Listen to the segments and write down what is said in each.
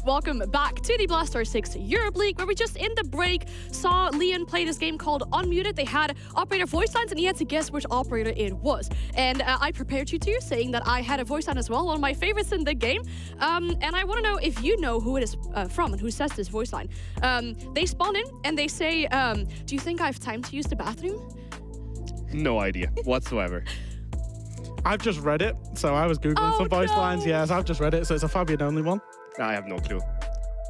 Welcome back to the Blaster 6 Europe League, where we just in the break saw Leon play this game called Unmuted. They had operator voice lines and he had to guess which operator it was. And I prepared you two, saying that I had a voice line as well, one of my favorites in the game. And I want to know if you know who it is from and who says this voice line. They spawn in and they say, do you think I have time to use the bathroom? No idea whatsoever. I've just read it, so I was Googling some voice lines. Yes, I've just read it, so it's a Fabian only one. I have no clue.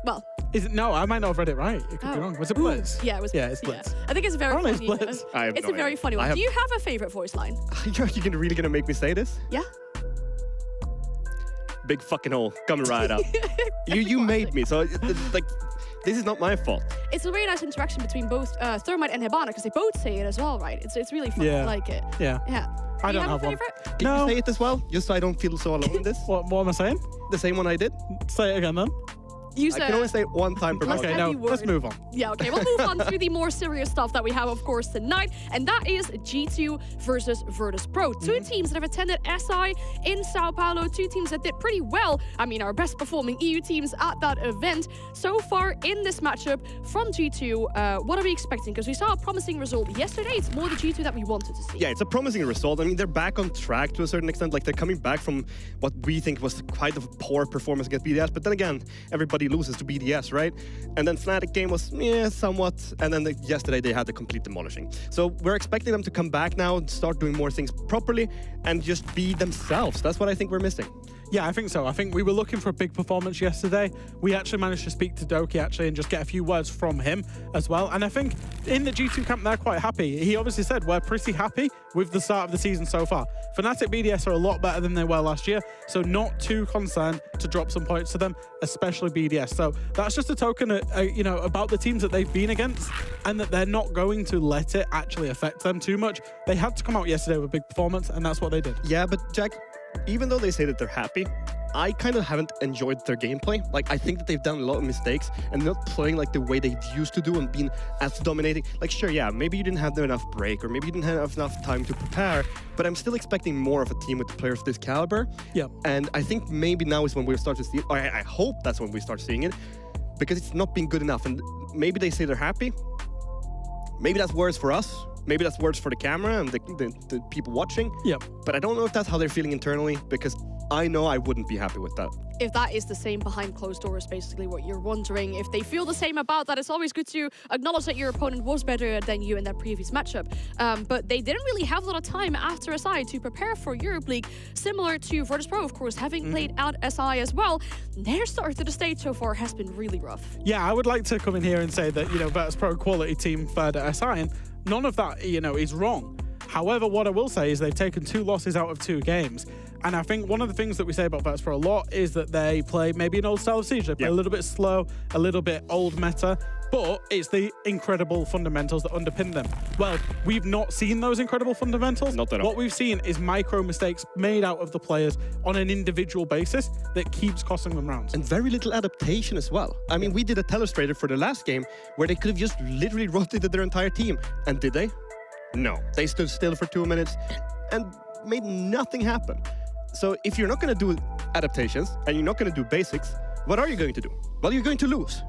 Well, is it? No, I might not have read it right. It could be wrong. Was it Blitz? Yeah, it was. Yeah, it's Blitz. Yeah. I think it's very funny. It's Blitz. It's a very funny one. Do you have a favorite voice line? You're really gonna make me say this? Yeah. Big fucking hole coming right up. you made me, so like this is not my fault. It's a very nice interaction between both Thermite and Hibana because they both say it as well, right? It's really fun. Yeah. I like it. Yeah. Yeah. I don't have a one. favorite? Can you say it as well, just so I don't feel so alone in this? What am I saying? The same one I did? Say it again then. You I can only say it one time per Okay, no, let's move on. Yeah, okay, we'll move on to the more serious stuff that we have, of course, tonight, and that is G2 versus Virtus.Pro. Two teams that have attended SI in Sao Paulo, two teams that did pretty well. I mean, our best performing EU teams at that event. So far in this matchup from G2, what are we expecting? Because we saw a promising result yesterday. It's more the G2 that we wanted to see. Yeah, it's a promising result. I mean, they're back on track to a certain extent. Like, they're coming back from what we think was quite a poor performance against BDS, but then again, everybody loses to BDS, right? And then Fnatic game was, somewhat. And then yesterday they had the complete demolishing. So we're expecting them to come back now and start doing more things properly and just be themselves. That's what I think we're missing. Yeah, I think so. I think we were looking for a big performance yesterday. We actually managed to speak to Doki and just get a few words from him as well. And I think in the G2 camp, they're quite happy. He obviously said we're pretty happy with the start of the season so far. Fnatic BDS are a lot better than they were last year, so not too concerned to drop some points to them, especially BDS. So that's just a token, about the teams that they've been against and that they're not going to let it actually affect them too much. They had to come out yesterday with a big performance, and that's what they did. Yeah, but Jack, even though they say that they're happy, I kind of haven't enjoyed their gameplay. Like, I think that they've done a lot of mistakes and not playing like the way they used to do and being as dominating. Like, sure, yeah, maybe you didn't have enough break or maybe you didn't have enough time to prepare, but I'm still expecting more of a team with players of this caliber. Yeah. And I think maybe now is when we'll start to see it, or I hope that's when we start seeing it, because it's not been good enough. And maybe they say they're happy. Maybe that's words for us. Maybe that's words for the camera and the people watching. Yeah. But I don't know if that's how they're feeling internally, because I know I wouldn't be happy with that. If that is the same behind closed doors, basically what you're wondering, if they feel the same about that, it's always good to acknowledge that your opponent was better than you in that previous matchup. But they didn't really have a lot of time after SI to prepare for Europe League, similar to Virtus.Pro, of course, having played out SI as well. Their start to the stage so far has been really rough. Yeah, I would like to come in here and say that, Virtus.Pro quality team third at SI, and none of that, is wrong. However, what I will say is they've taken 2 losses out of 2 games. And I think one of the things that we say about Virtus.Pro a lot is that they play maybe an old style of Siege. They play a little bit slow, a little bit old meta, but it's the incredible fundamentals that underpin them. Well, we've not seen those incredible fundamentals. Not at all. What we've seen is micro mistakes made out of the players on an individual basis that keeps costing them rounds. And very little adaptation as well. I mean, we did a telestrator for the last game where they could have just literally rotated their entire team. And did they? No. They stood still for 2 minutes and made nothing happen. So if you're not going to do adaptations and you're not going to do basics, what are you going to do? Well, you're going to lose.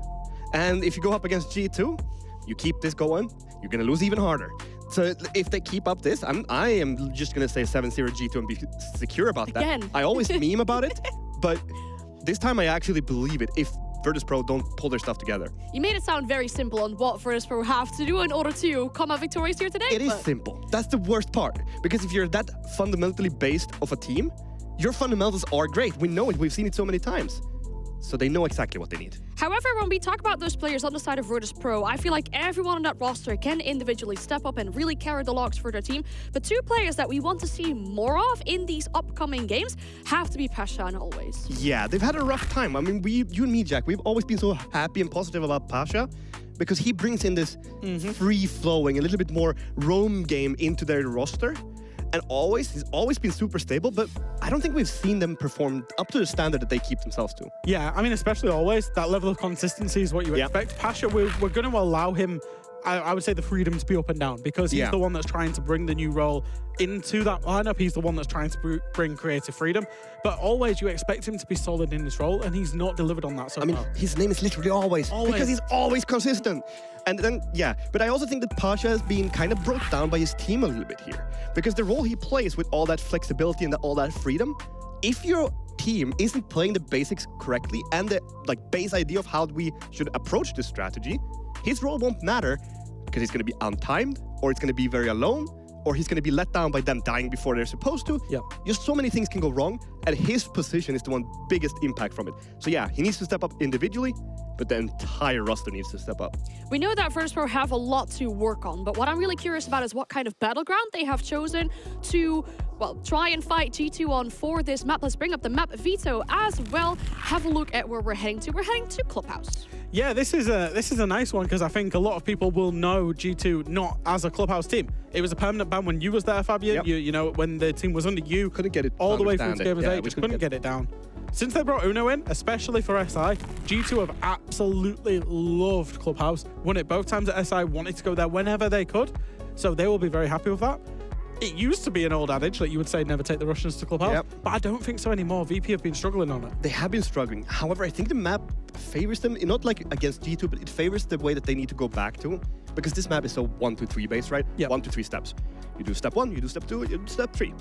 And if you go up against G2, you keep this going, you're going to lose even harder. So if they keep up this, I am just going to say 7-0 G2 and be secure about that. Again. I always meme about it, but this time I actually believe it if Virtus.Pro don't pull their stuff together. You made it sound very simple on what Virtus.Pro have to do in order to come out victorious here today. It is simple. That's the worst part. Because if you're that fundamentally based of a team, your fundamentals are great. We know it. We've seen it so many times. So they know exactly what they need. However, when we talk about those players on the side of Virtus.Pro, I feel like everyone on that roster can individually step up and really carry the logs for their team. But 2 players that we want to see more of in these upcoming games have to be Pasha and Always. Yeah, they've had a rough time. I mean, you and me, Jack, we've always been so happy and positive about Pasha because he brings in this free-flowing, a little bit more roam game into their roster. And he's always been super stable, but I don't think we've seen them perform up to the standard that they keep themselves to. Yeah, I mean, especially Always, that level of consistency is what you expect. Pasha, we're going to allow him I would say the freedom to be up and down, because he's the one that's trying to bring the new role into that lineup. He's the one that's trying to bring creative freedom. But always you expect him to be solid in this role, and he's not delivered on that so far. His name is literally always, because he's always consistent. And then, but I also think that Pasha has been kind of brought down by his team a little bit here. Because the role he plays with all that flexibility and all that freedom, if your team isn't playing the basics correctly and the base idea of how we should approach this strategy, his role won't matter, because he's going to be untimed, or it's going to be very alone, or he's going to be let down by them dying before they're supposed to. Just so many things can go wrong, and his position is the one biggest impact from it. So yeah, he needs to step up individually, but the entire roster needs to step up. We know that Virtus.Pro have a lot to work on, but what I'm really curious about is what kind of battleground they have chosen to, well, try and fight G2 on for this map. Let's bring up the map Veto as well. Have a look at where we're heading to. We're heading to Clubhouse. Yeah, this is a nice one, because I think a lot of people will know G2 not as a Clubhouse team. It was a permanent ban when you was there, Fabian. You know, when the team was under you. Couldn't get it all the way through to Game of 8, just couldn't get it down. Since they brought Uno in, especially for SI, G2 have absolutely loved Clubhouse. Won it both times at SI, wanted to go there whenever they could. So they will be very happy with that. It used to be an old adage that you would say never take the Russians to Clubhouse, but I don't think so anymore. VP have been struggling on it. They have been struggling. However, I think the map favors them, not like against G2, but it favors the way that they need to go back to, because this map is so 1, 2, 3 based, right? 1 to 3 steps. You do step 1, you do step 2, you do step 3.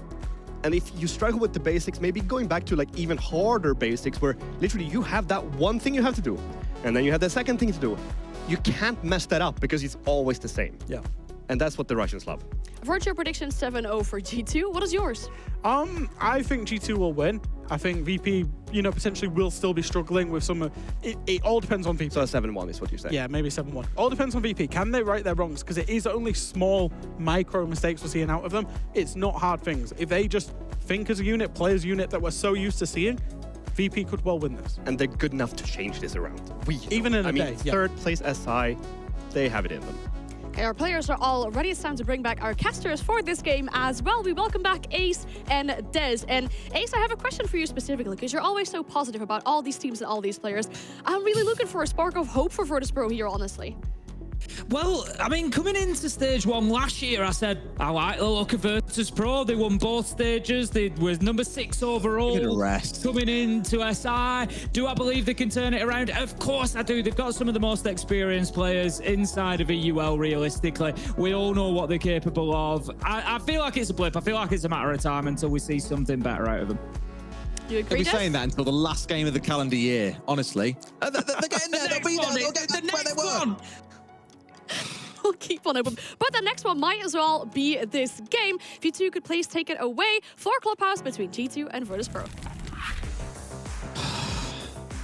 And if you struggle with the basics, maybe going back to even harder basics, where literally you have that one thing you have to do, and then you have the second thing to do. You can't mess that up, because it's always the same. And that's what the Russians love. I've heard your prediction 7-0 for G2. What is yours? I think G2 will win. I think VP, potentially will still be struggling with some. It all depends on VP. So 7-1 is what you're saying? Yeah, maybe 7-1. All depends on VP. Can they right their wrongs? Because it is only small micro mistakes we're seeing out of them. It's not hard things. If they just think as a unit, play as a unit that we're so used to seeing, VP could well win this. And they're good enough to change this around. Even in a day. Third place SI, they have it in them. Okay, our players are all ready. It's time to bring back our casters for this game as well. We welcome back Ace and Dez. And Ace, I have a question for you specifically, because you're always so positive about all these teams and all these players. I'm really looking for a spark of hope for Virtus.Pro here, honestly. Well, I mean, coming into stage 1 last year, I said, I like the look of Virtus.Pro. They won both stages. They were number 6 overall. Coming into SI. Do I believe they can turn it around? Of course I do. They've got some of the most experienced players inside of EUL, realistically. We all know what they're capable of. I feel like it's a blip. I feel like it's a matter of time until we see something better out of them. You agree, They'll be saying that until the last game of the calendar year, honestly. They're getting there. They'll be there. They'll get back where they were. We'll keep on open. But the next one might as well be this game. If you two could please take it away for Clubhouse between G2 and Virtus.Pro.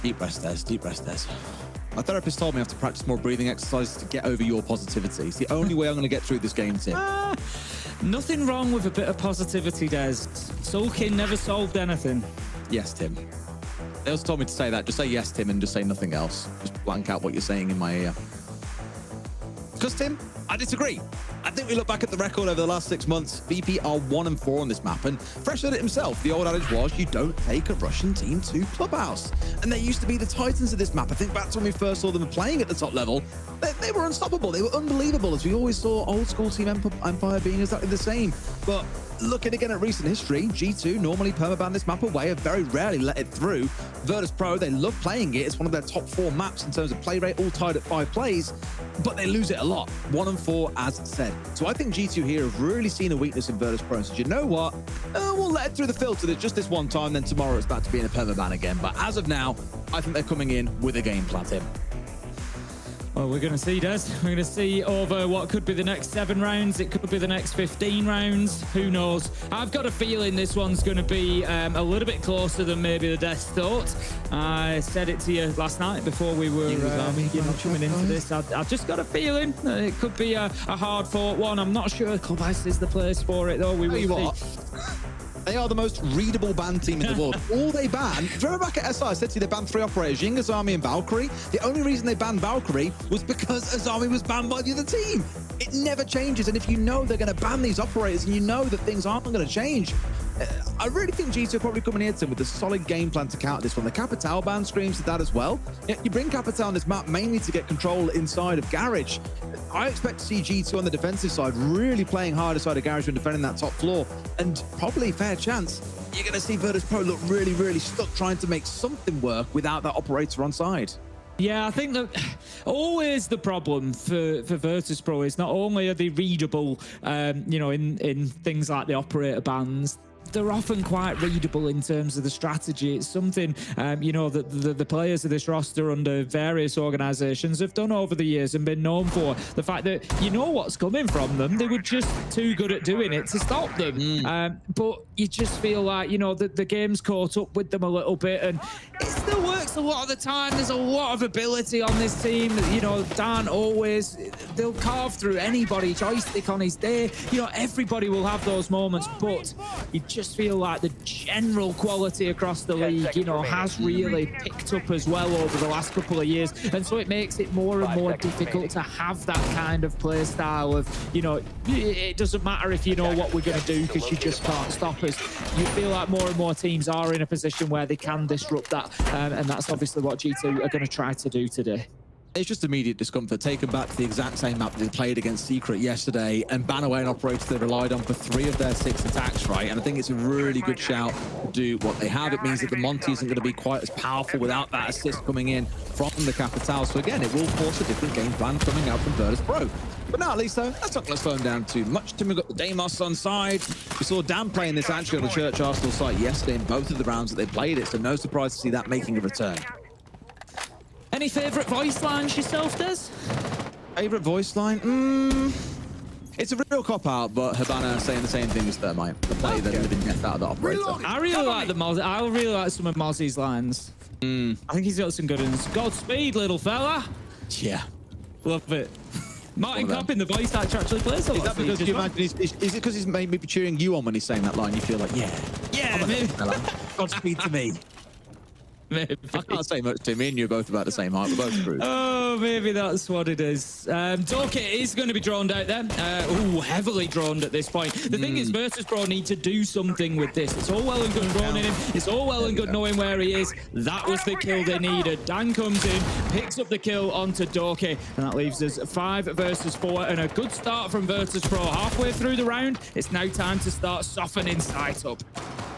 Deep breath, Des. Deep breath, Des. My therapist told me I have to practice more breathing exercises to get over your positivity. It's the only way I'm going to get through this game, Tim. Nothing wrong with a bit of positivity, Des. Sulking never solved anything. Yes, Tim. They also told me to say that. Just say yes, Tim, and just say nothing else. Just blank out what you're saying in my ear. Because, Tim, I disagree. I think we look back at the record over the last 6 months. VP are 1-4 on this map, and Fresh said it himself. The old adage was, you don't take a Russian team to Clubhouse. And they used to be the titans of this map. I think back to when we first saw them playing at the top level. They were unstoppable. They were unbelievable, as we always saw old school Team Empire being exactly the same. But looking again at recent history, G2 normally permaban this map away, have very rarely let it through. Virtus.Pro, they love playing it. It's one of their top 4 maps in terms of play rate, all tied at 5 plays, but they lose it a lot. 1-4, as said. So I think G2 here have really seen a weakness in Virtus.Pro and said, you know what? We'll let it through the filter. There's just this one time, then tomorrow it's back to being a permaban again. But as of now, I think they're coming in with a game plan, Tim. Well, we're going to see, Des. We're going to see over what could be the next 7 rounds. It could be the next 15 rounds. Who knows? I've got a feeling this one's going to be a little bit closer than maybe the Des thought. I said it to you last night before we were coming into this. I've just got a feeling that it could be a hard-fought one. I'm not sure Clubhouse is the place for it, though. We will see. They are the most readable ban team in the world. All they ban, if you remember back at SI, I said to you, they banned 3 operators, Ying, Azami, and Valkyrie. The only reason they banned Valkyrie was because Azami was banned by the other team. It never changes. And if you know they're going to ban these operators and you know that things aren't going to change, I really think G2 are probably coming here to him with a solid game plan to counter this one. The Capital ban screams to that as well. You bring Capital on this map mainly to get control inside of Garage. I expect to see G2 on the defensive side really playing hard inside of Garage when defending that top floor, and probably fair chance you're going to see Virtus.Pro look really, really stuck trying to make something work without that operator on side. Yeah, I think that always the problem for Virtus.Pro is not only are they readable, you know, in things like the operator bans, they're often quite readable in terms of the strategy. It's something, you know, that the players of this roster under various organizations have done over the years and been known for. The fact that you know what's coming from them, they were just too good at doing it to stop them. But you just feel like, you know, that the game's caught up with them a little bit, and it still works a lot of the time. There's a lot of ability on this team. You know, Dan always, they'll carve through anybody, joystick on his day. You know, everybody will have those moments, but you just feel like the general quality across the league, you know, has really picked up as well over the last couple of years, and so it makes it more and more difficult to have that kind of play style of, you know, it doesn't matter if you know what we're going to do because you just can't stop us. You feel like more and more teams are in a position where they can disrupt that, and that's obviously what G2 are going to try to do today. It's just immediate discomfort. Take them back to the exact same map they played against Secret yesterday and ban away an operator they relied on for 3 of their 6 attacks, right? And I think it's a really good shout to do what they have. It means that the Monty isn't going to be quite as powerful without that assist coming in from the Capital. So again, it will force a different game plan coming out from Virtus.Pro. But now, at least, though, that's not going to slow him down too much. Tim, we've got the Deimos on side. We saw Dan playing this actually on the Church Arsenal site yesterday in both of the rounds that they played it, so no surprise to see that making a return. Any favourite voice lines yourself, Des? Favourite voice line? It's a real cop-out, but Habana saying the same thing as Thermite. The play that living death out of the operator. I really like the Mozzie. I really like some of Mozzie's lines. I think he's got some good ones. Godspeed, little fella. Yeah. Love it. Martin Coppin, the voice actor, actually plays a lot. Is that because you imagine is it because he's maybe cheering you on when he's saying that line? You feel like, yeah, maybe. Godspeed to me. Maybe. I can't say much to me, and you're both about the same height. We're both screwed. Oh, maybe that's what it is. Doke is going to be droned out there. Heavily droned at this point. The thing is, Virtus.Pro need to do something with this. It's all well and good droning him. It's all well and good knowing where he is. That was the kill they needed. Dan comes in, picks up the kill onto Doke, and that leaves us 5 versus 4, and a good start from Virtus.Pro. Halfway through the round, it's now time to start softening sight up.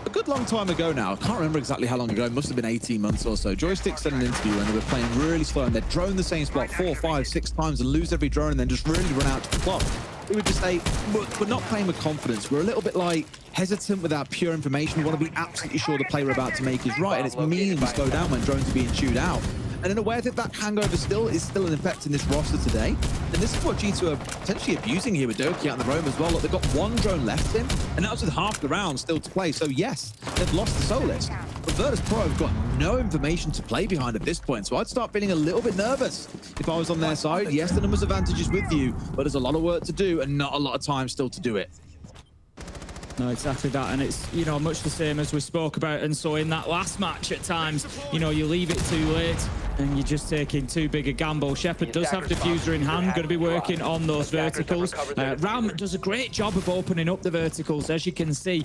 A good long time ago now, I can't remember exactly how long ago, it must have been 18 months or so, Joystick said in an interview when they were playing really slow and they'd drone the same spot 4, 5, 6 times and lose every drone and then just really run out to the clock. He would just say, we're not playing with confidence. We're a little bit like hesitant without pure information. We want to be absolutely sure the play we're about to make is right, and it's meaning we slow down when drones are being chewed out. And in a way, I think that hangover is still an effect in this roster today. And this is what G2 are potentially abusing here with Doki out in the roam as well. Look, they've got 1 drone left in, and that was with half the round still to play. So yes, they've lost the Solis. But Virtus.Pro have got no information to play behind at this point. So I'd start feeling a little bit nervous if I was on their side. Yes, the numbers advantage is with you, but there's a lot of work to do and not a lot of time still to do it. No, exactly that, and it's, you know, much the same as we spoke about. And so in that last match at times, you know, you leave it too late and you're just taking too big a gamble. Shepard does have diffuser in hand, going to be working on those verticals. Ram does a great job of opening up the verticals, as you can see.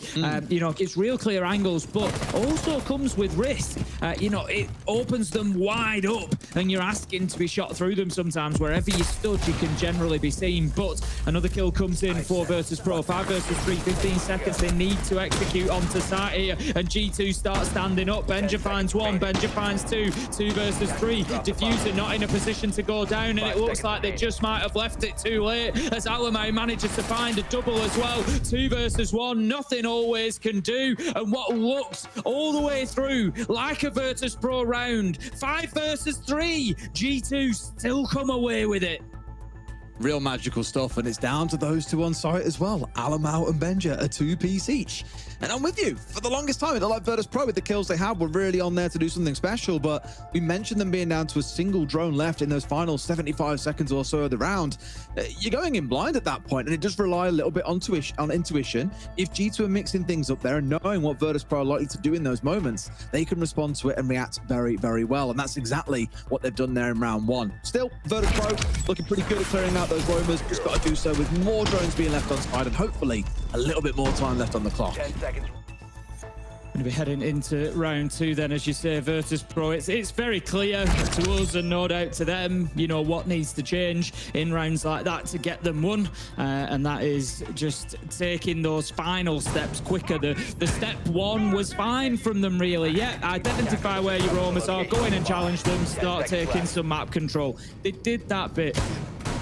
You know, gives real clear angles, but also comes with risk. You know, it opens them wide up and you're asking to be shot through them sometimes. Wherever you stood, you can generally be seen. But another kill comes in for Virtus.Pro. 5 versus 3, 15 seconds they need to execute onto site here, and G2 starts standing up. Benja finds 1, Benja finds 2, 2 versus 3. Diffuser not in a position to go down, and it looks like they just might have left it too late as Alamay manages to find a double as well. 2 versus 1, nothing always can do, and what looked all the way through like a Virtus.Pro round, 5 versus 3, G2 still come away with it. Real magical stuff, and it's down to those 2 on site as well. Alamau and Benja, a 2-piece each. And I'm with you. For the longest time, it looked like Virtus.Pro with the kills they had were really on there to do something special, but we mentioned them being down to a single drone left in those final 75 seconds or so of the round. You're going in blind at that point, and it does rely a little bit on intuition. If G2 are mixing things up there and knowing what Virtus.Pro are likely to do in those moments, they can respond to it and react very, very well, and that's exactly what they've done there in round 1. Still, Virtus.Pro looking pretty good at clearing out those roamers, just got to do so with more drones being left on side and hopefully a little bit more time left on the clock. 10 seconds. Going to be heading into round 2 then, as you say, Virtus.Pro. It's very clear to us and no doubt to them, you know, what needs to change in rounds like that to get them won. And that is just taking those final steps quicker. The step 1 was fine from them, really. Yeah, identify where your roamers are, go in and challenge them, start taking some map control. They did that bit.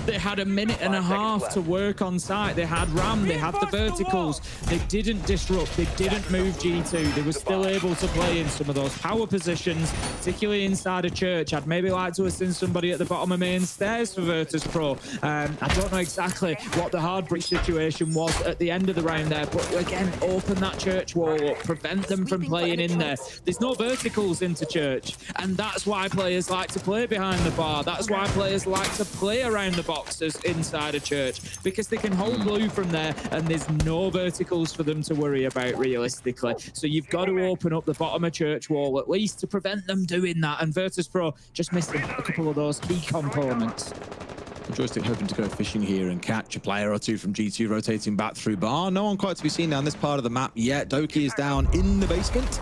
They had a minute and a half to work on site. They had RAM, they had the verticals. They didn't disrupt, they didn't move G2. They were still able to play in some of those power positions, particularly inside a church. I'd maybe like to have seen somebody at the bottom of main stairs for Virtus.Pro. I don't know exactly what the hard breach situation was at the end of the round there, but again, open that church wall up, prevent them from playing in there. There's no verticals into church, and that's why players like to play behind the bar. That's why players like to play around the boxes inside a church, because they can hold blue from there and there's no verticals for them to worry about realistically. So you've got to open up the bottom of church wall at least to prevent them doing that, and Virtus.Pro just missing a couple of those key components. Joystick hoping to go fishing here and catch a player or two from G2 rotating back through bar. No one quite to be seen down this part of the map yet. Doki is down in the basement.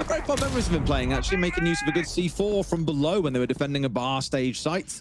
A very fond memories of him playing, actually, making use of a good C4 from below when they were defending a bar stage site.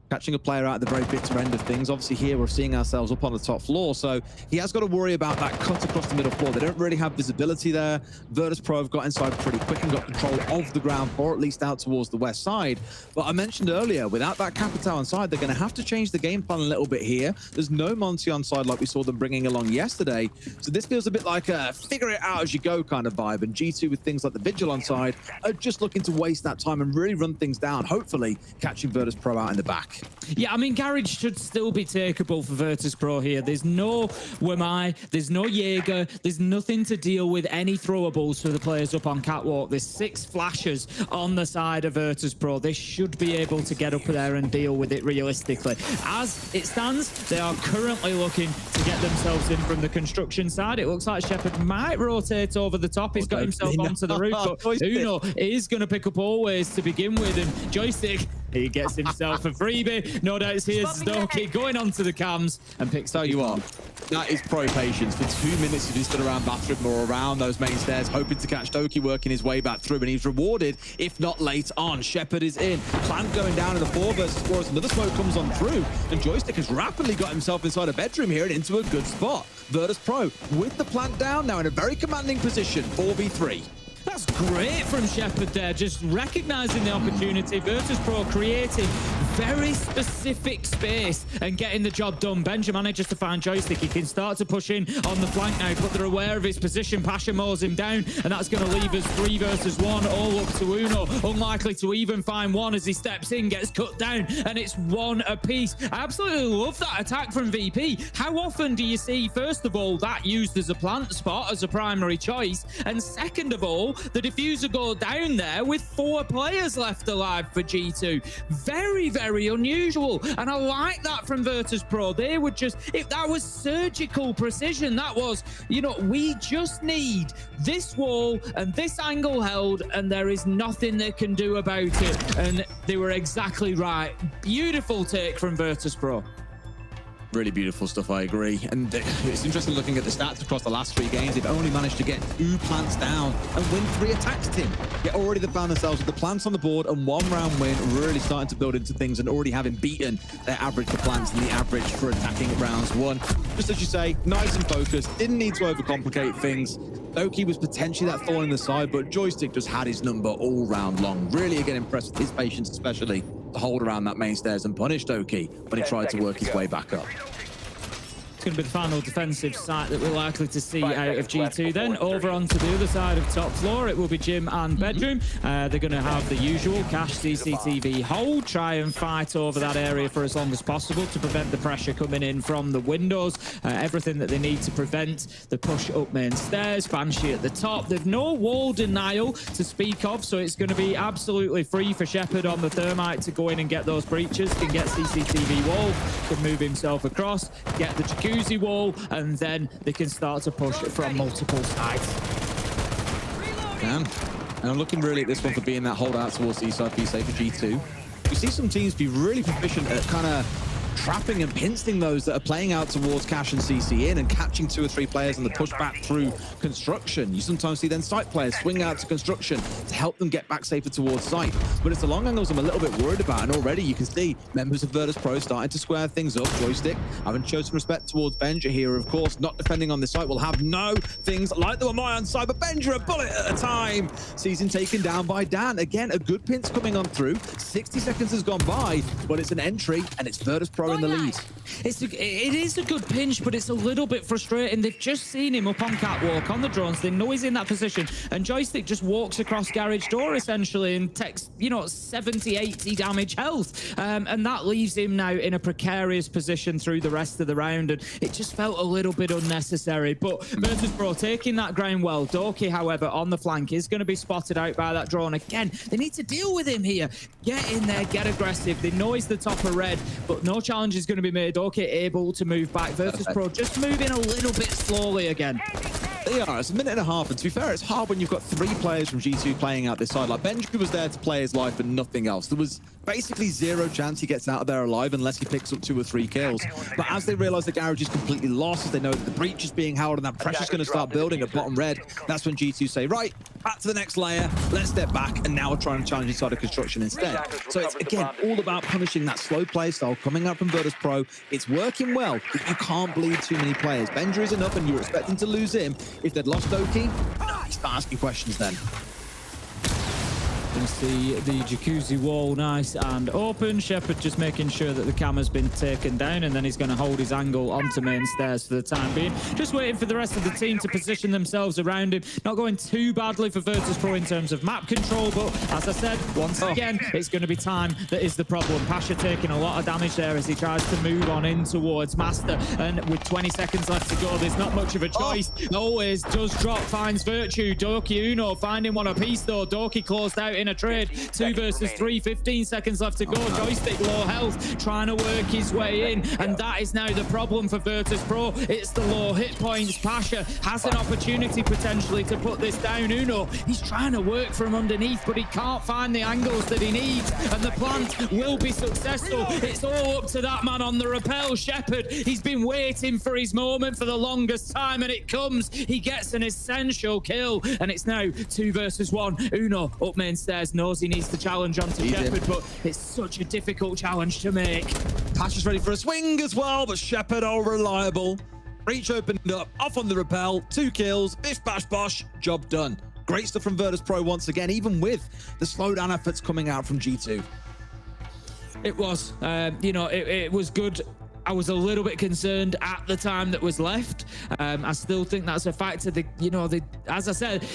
Catching a player out at the very bitter end of things. Obviously here we're seeing ourselves up on the top floor, so he has got to worry about that cut across the middle floor. They don't really have visibility there. Virtus.Pro have got inside pretty quick and got control of the ground floor, at least out towards the west side. But I mentioned earlier, without that Capital inside, they're going to have to change the game plan a little bit here. There's no Monty on side like we saw them bringing along yesterday. So this feels a bit like a figure it out as you go kind of vibe. And G2 with things like the Vigil on side are just looking to waste that time and really run things down, hopefully catching Virtus.Pro out in the back. Yeah, I mean, Garage should still be takeable for Virtus.Pro here. There's no Wamai, there's no Jaeger, there's nothing to deal with any throwables for the players up on Catwalk. There's 6 flashes on the side of Virtus.Pro. They should be able to get up there and deal with it realistically. As it stands, they are currently looking to get themselves in from the construction side. It looks like Shepard might rotate over the top. He's got himself onto the roof, but Uno is going to pick up always to begin with, and Joystick, he gets himself a freebie. No doubt here's Doki going onto the cams and picks up. Tell you what, that is pro patience. For 2 minutes, he just stood around bathroom or around those main stairs, hoping to catch Doki working his way back through, and he's rewarded, if not late on. Shepard is in. Plant going down in the 4 versus 4 as another smoke comes on through, and Joystick has rapidly got himself inside a bedroom here and into a good spot. Virtus.Pro with the plant down now in a very commanding position, 4v3. That's great from Shepard there, just recognizing the opportunity. Virtus.Pro creating very specific space and getting the job done. Benja manages to find Joystick. He can start to push in on the flank now, but they're aware of his position. Pasha mows him down, and that's going to leave us 3 versus 1, all up to Uno. Unlikely to even find one as he steps in, gets cut down, and it's 1 apiece. I absolutely love that attack from VP. How often do you see, first of all, that used as a plant spot, as a primary choice, and second of all, the diffuser go down there with 4 players left alive for G2. Very, very unusual. And I like that from Virtus.Pro. They would just, that was surgical precision. That was, you know, we just need this wall and this angle held, and there is nothing they can do about it. And they were exactly right. Beautiful take from Virtus.Pro. Really beautiful stuff, I agree. And it's interesting looking at the stats across the last 3 games. They've only managed to get 2 plants down and win 3 attacks, Tim. Yet already they've found themselves with the plants on the board and 1 round win, really starting to build into things and already having beaten their average for plants and the average for attacking rounds 1. Just as you say, nice and focused, didn't need to overcomplicate things. Doki was potentially that thorn in the side, but Joystick just had his number all round long. Really, again, impressed with his patience, especially to hold around that main stairs and punish Doki when he tried to work his way back up. It's going to be the final defensive site that we're likely to see out of G2. Then over onto the other side of top floor, it will be gym and bedroom. They're going to have the usual cash CCTV hold, try and fight over that area for as long as possible to prevent the pressure coming in from the windows. Everything that they need to prevent the push up main stairs. Banshee at the top. They've no wall denial to speak of, so it's going to be absolutely free for Shepard on the thermite to go in and get those breaches. Can get CCTV wall, can move himself across, get the jacuzzi wall, and then they can start to push from multiple sides. And I'm looking really at this one for being that holdout towards the east side, be safe for G2. We see some teams be really proficient at kind of trapping and pincing those that are playing out towards Cash and CC in and catching 2 or 3 players on the pushback through construction. You sometimes see then site players swing out to construction to help them get back safer towards site. But it's the long angles I'm a little bit worried about, and already you can see members of Virtus.Pro starting to square things up. Joystick having shown some respect towards Benja here, of course, not defending on this site. Will have no things like the Wamai on side, but Benja a bullet at a time. Sees him taken down by Dan. Again, a good pinch coming on through. 60 seconds has gone by, but it's an entry, and it's Virtus.Pro in the lead. It is a good pinch, but it's a little bit frustrating. They've just seen him up on catwalk on the drones. They know he's in that position, and Joystick just walks across garage door essentially and takes, you know, 70, 80 damage health, and that leaves him now in a precarious position through the rest of the round, and it just felt a little bit unnecessary. But Virtus.Pro taking that ground well. Doki, however, on the flank is going to be spotted out by that drone again. They need to deal with him here. Get in there, get aggressive. They know he's the top of red, but no challenge is going to be made. Doki able to move back. Virtus.Pro just moving a little bit slowly again. They are. It's a minute and a half, and to be fair, it's hard when you've got 3 players from G2 playing out this side. Like, Benji was there to play his life and nothing else. There was basically 0 chance he gets out of there alive unless he picks up 2 or 3 kills. But as they realize the garage is completely lost, as they know that the breach is being held and that pressure's going to start building at bottom red, that's when G2 say, right, back to the next layer, let's step back, and now we're trying to challenge inside of construction instead. So it's, again, all about punishing that slow play style coming up from Virtus.Pro. It's working well, but you can't bleed too many players. Benja is enough, and you're expecting to lose him. If they'd lost Doki, you start asking questions then. You can see the jacuzzi wall nice and open. Shepard just making sure that the camera's been taken down, and then he's going to hold his angle onto main stairs for the time being. Just waiting for the rest of the team to position themselves around him. Not going too badly for Virtus.Pro in terms of map control, but as I said, once again, it's going to be time that is the problem. Pasha taking a lot of damage there as he tries to move on in towards Master, and with 20 seconds left to go, there's not much of a choice. Always does drop, finds Virtue. Doki Uno finding one apiece though. Doki closed out in a trade. 2 versus 3, 15 seconds left to go. Joystick low health, trying to work his way in, and that is now the problem for Virtus.Pro. It's the low hit points. Pasha has an opportunity potentially to put this down. Uno, he's trying to work from underneath, but he can't find the angles that he needs, and the plant will be successful. It's all up to that man on the rappel, Shepard. He's been waiting for his moment for the longest time, and it comes. He gets an essential kill, and it's now 2 versus 1. Uno up main stairs, knows he needs to challenge onto Shepard, but it's such a difficult challenge to make. Pasha's ready for a swing as well, but Shepard all reliable. Breach opened up, off on the rappel, 2 kills, bish bash bosh, job done. Great stuff from Virtus.Pro once again, even with the slowdown efforts coming out from G2. It was, you know, it was good. I was a little bit concerned at the time that was left. I still think that's a factor. As I said,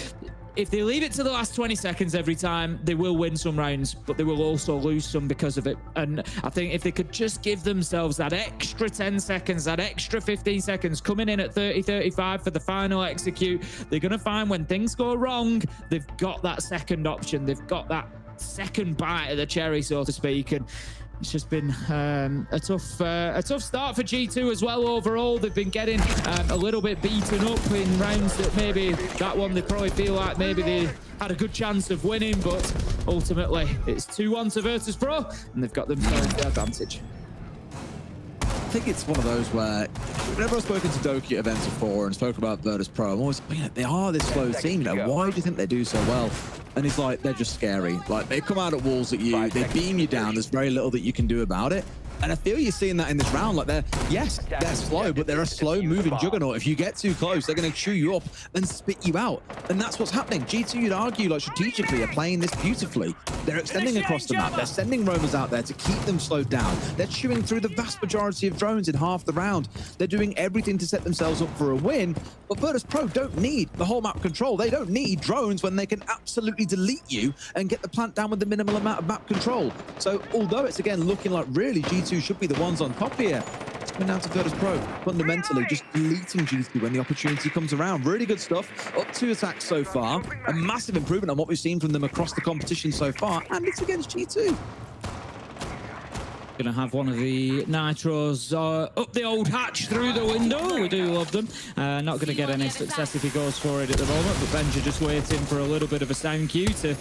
if they leave it to the last 20 seconds every time, they will win some rounds, but they will also lose some because of it. And I think if they could just give themselves that extra 10 seconds, that extra 15 seconds, coming in at 30, 35 for the final execute, they're going to find when things go wrong, they've got that second option. They've got that second bite of the cherry, so to speak. And it's just been a tough start for G2 as well. Overall, they've been getting a little bit beaten up in rounds that maybe that one they probably feel like maybe they had a good chance of winning, but ultimately it's 2-1 to Virtus.Pro, and they've got themselves the advantage. I think it's one of those where whenever I've spoken to Doki at events before and spoke about Virtus.Pro, I'm always, they are this slow team. Why do you think they do so well? And he's like, they're just scary. Like, they come out at walls at you, they beam you down. There's very little that you can do about it. And I feel you're seeing that in this round. Like, they're slow, but they're a slow-moving juggernaut. If you get too close, they're going to chew you up and spit you out. And that's what's happening. G2, you'd argue, like, strategically, are playing this beautifully. They're extending across the map. They're sending roamers out there to keep them slowed down. They're chewing through the vast majority of drones in half the round. They're doing everything to set themselves up for a win. But Virtus.Pro don't need the whole map control. They don't need drones when they can absolutely delete you and get the plant down with the minimal amount of map control. So although it's, again, looking like really G2 should be the ones on top here, it's coming down to Virtus.Pro fundamentally just deleting G2 when the opportunity comes around. Really good stuff. Up 2 attacks so far. A massive improvement on what we've seen from them across the competition so far, and it's against G2. Gonna have one of the Nitros up the old hatch through the window. We do love them. Not gonna get any success if he goes for it at the moment, but Benja just waiting for a little bit of a sound cue to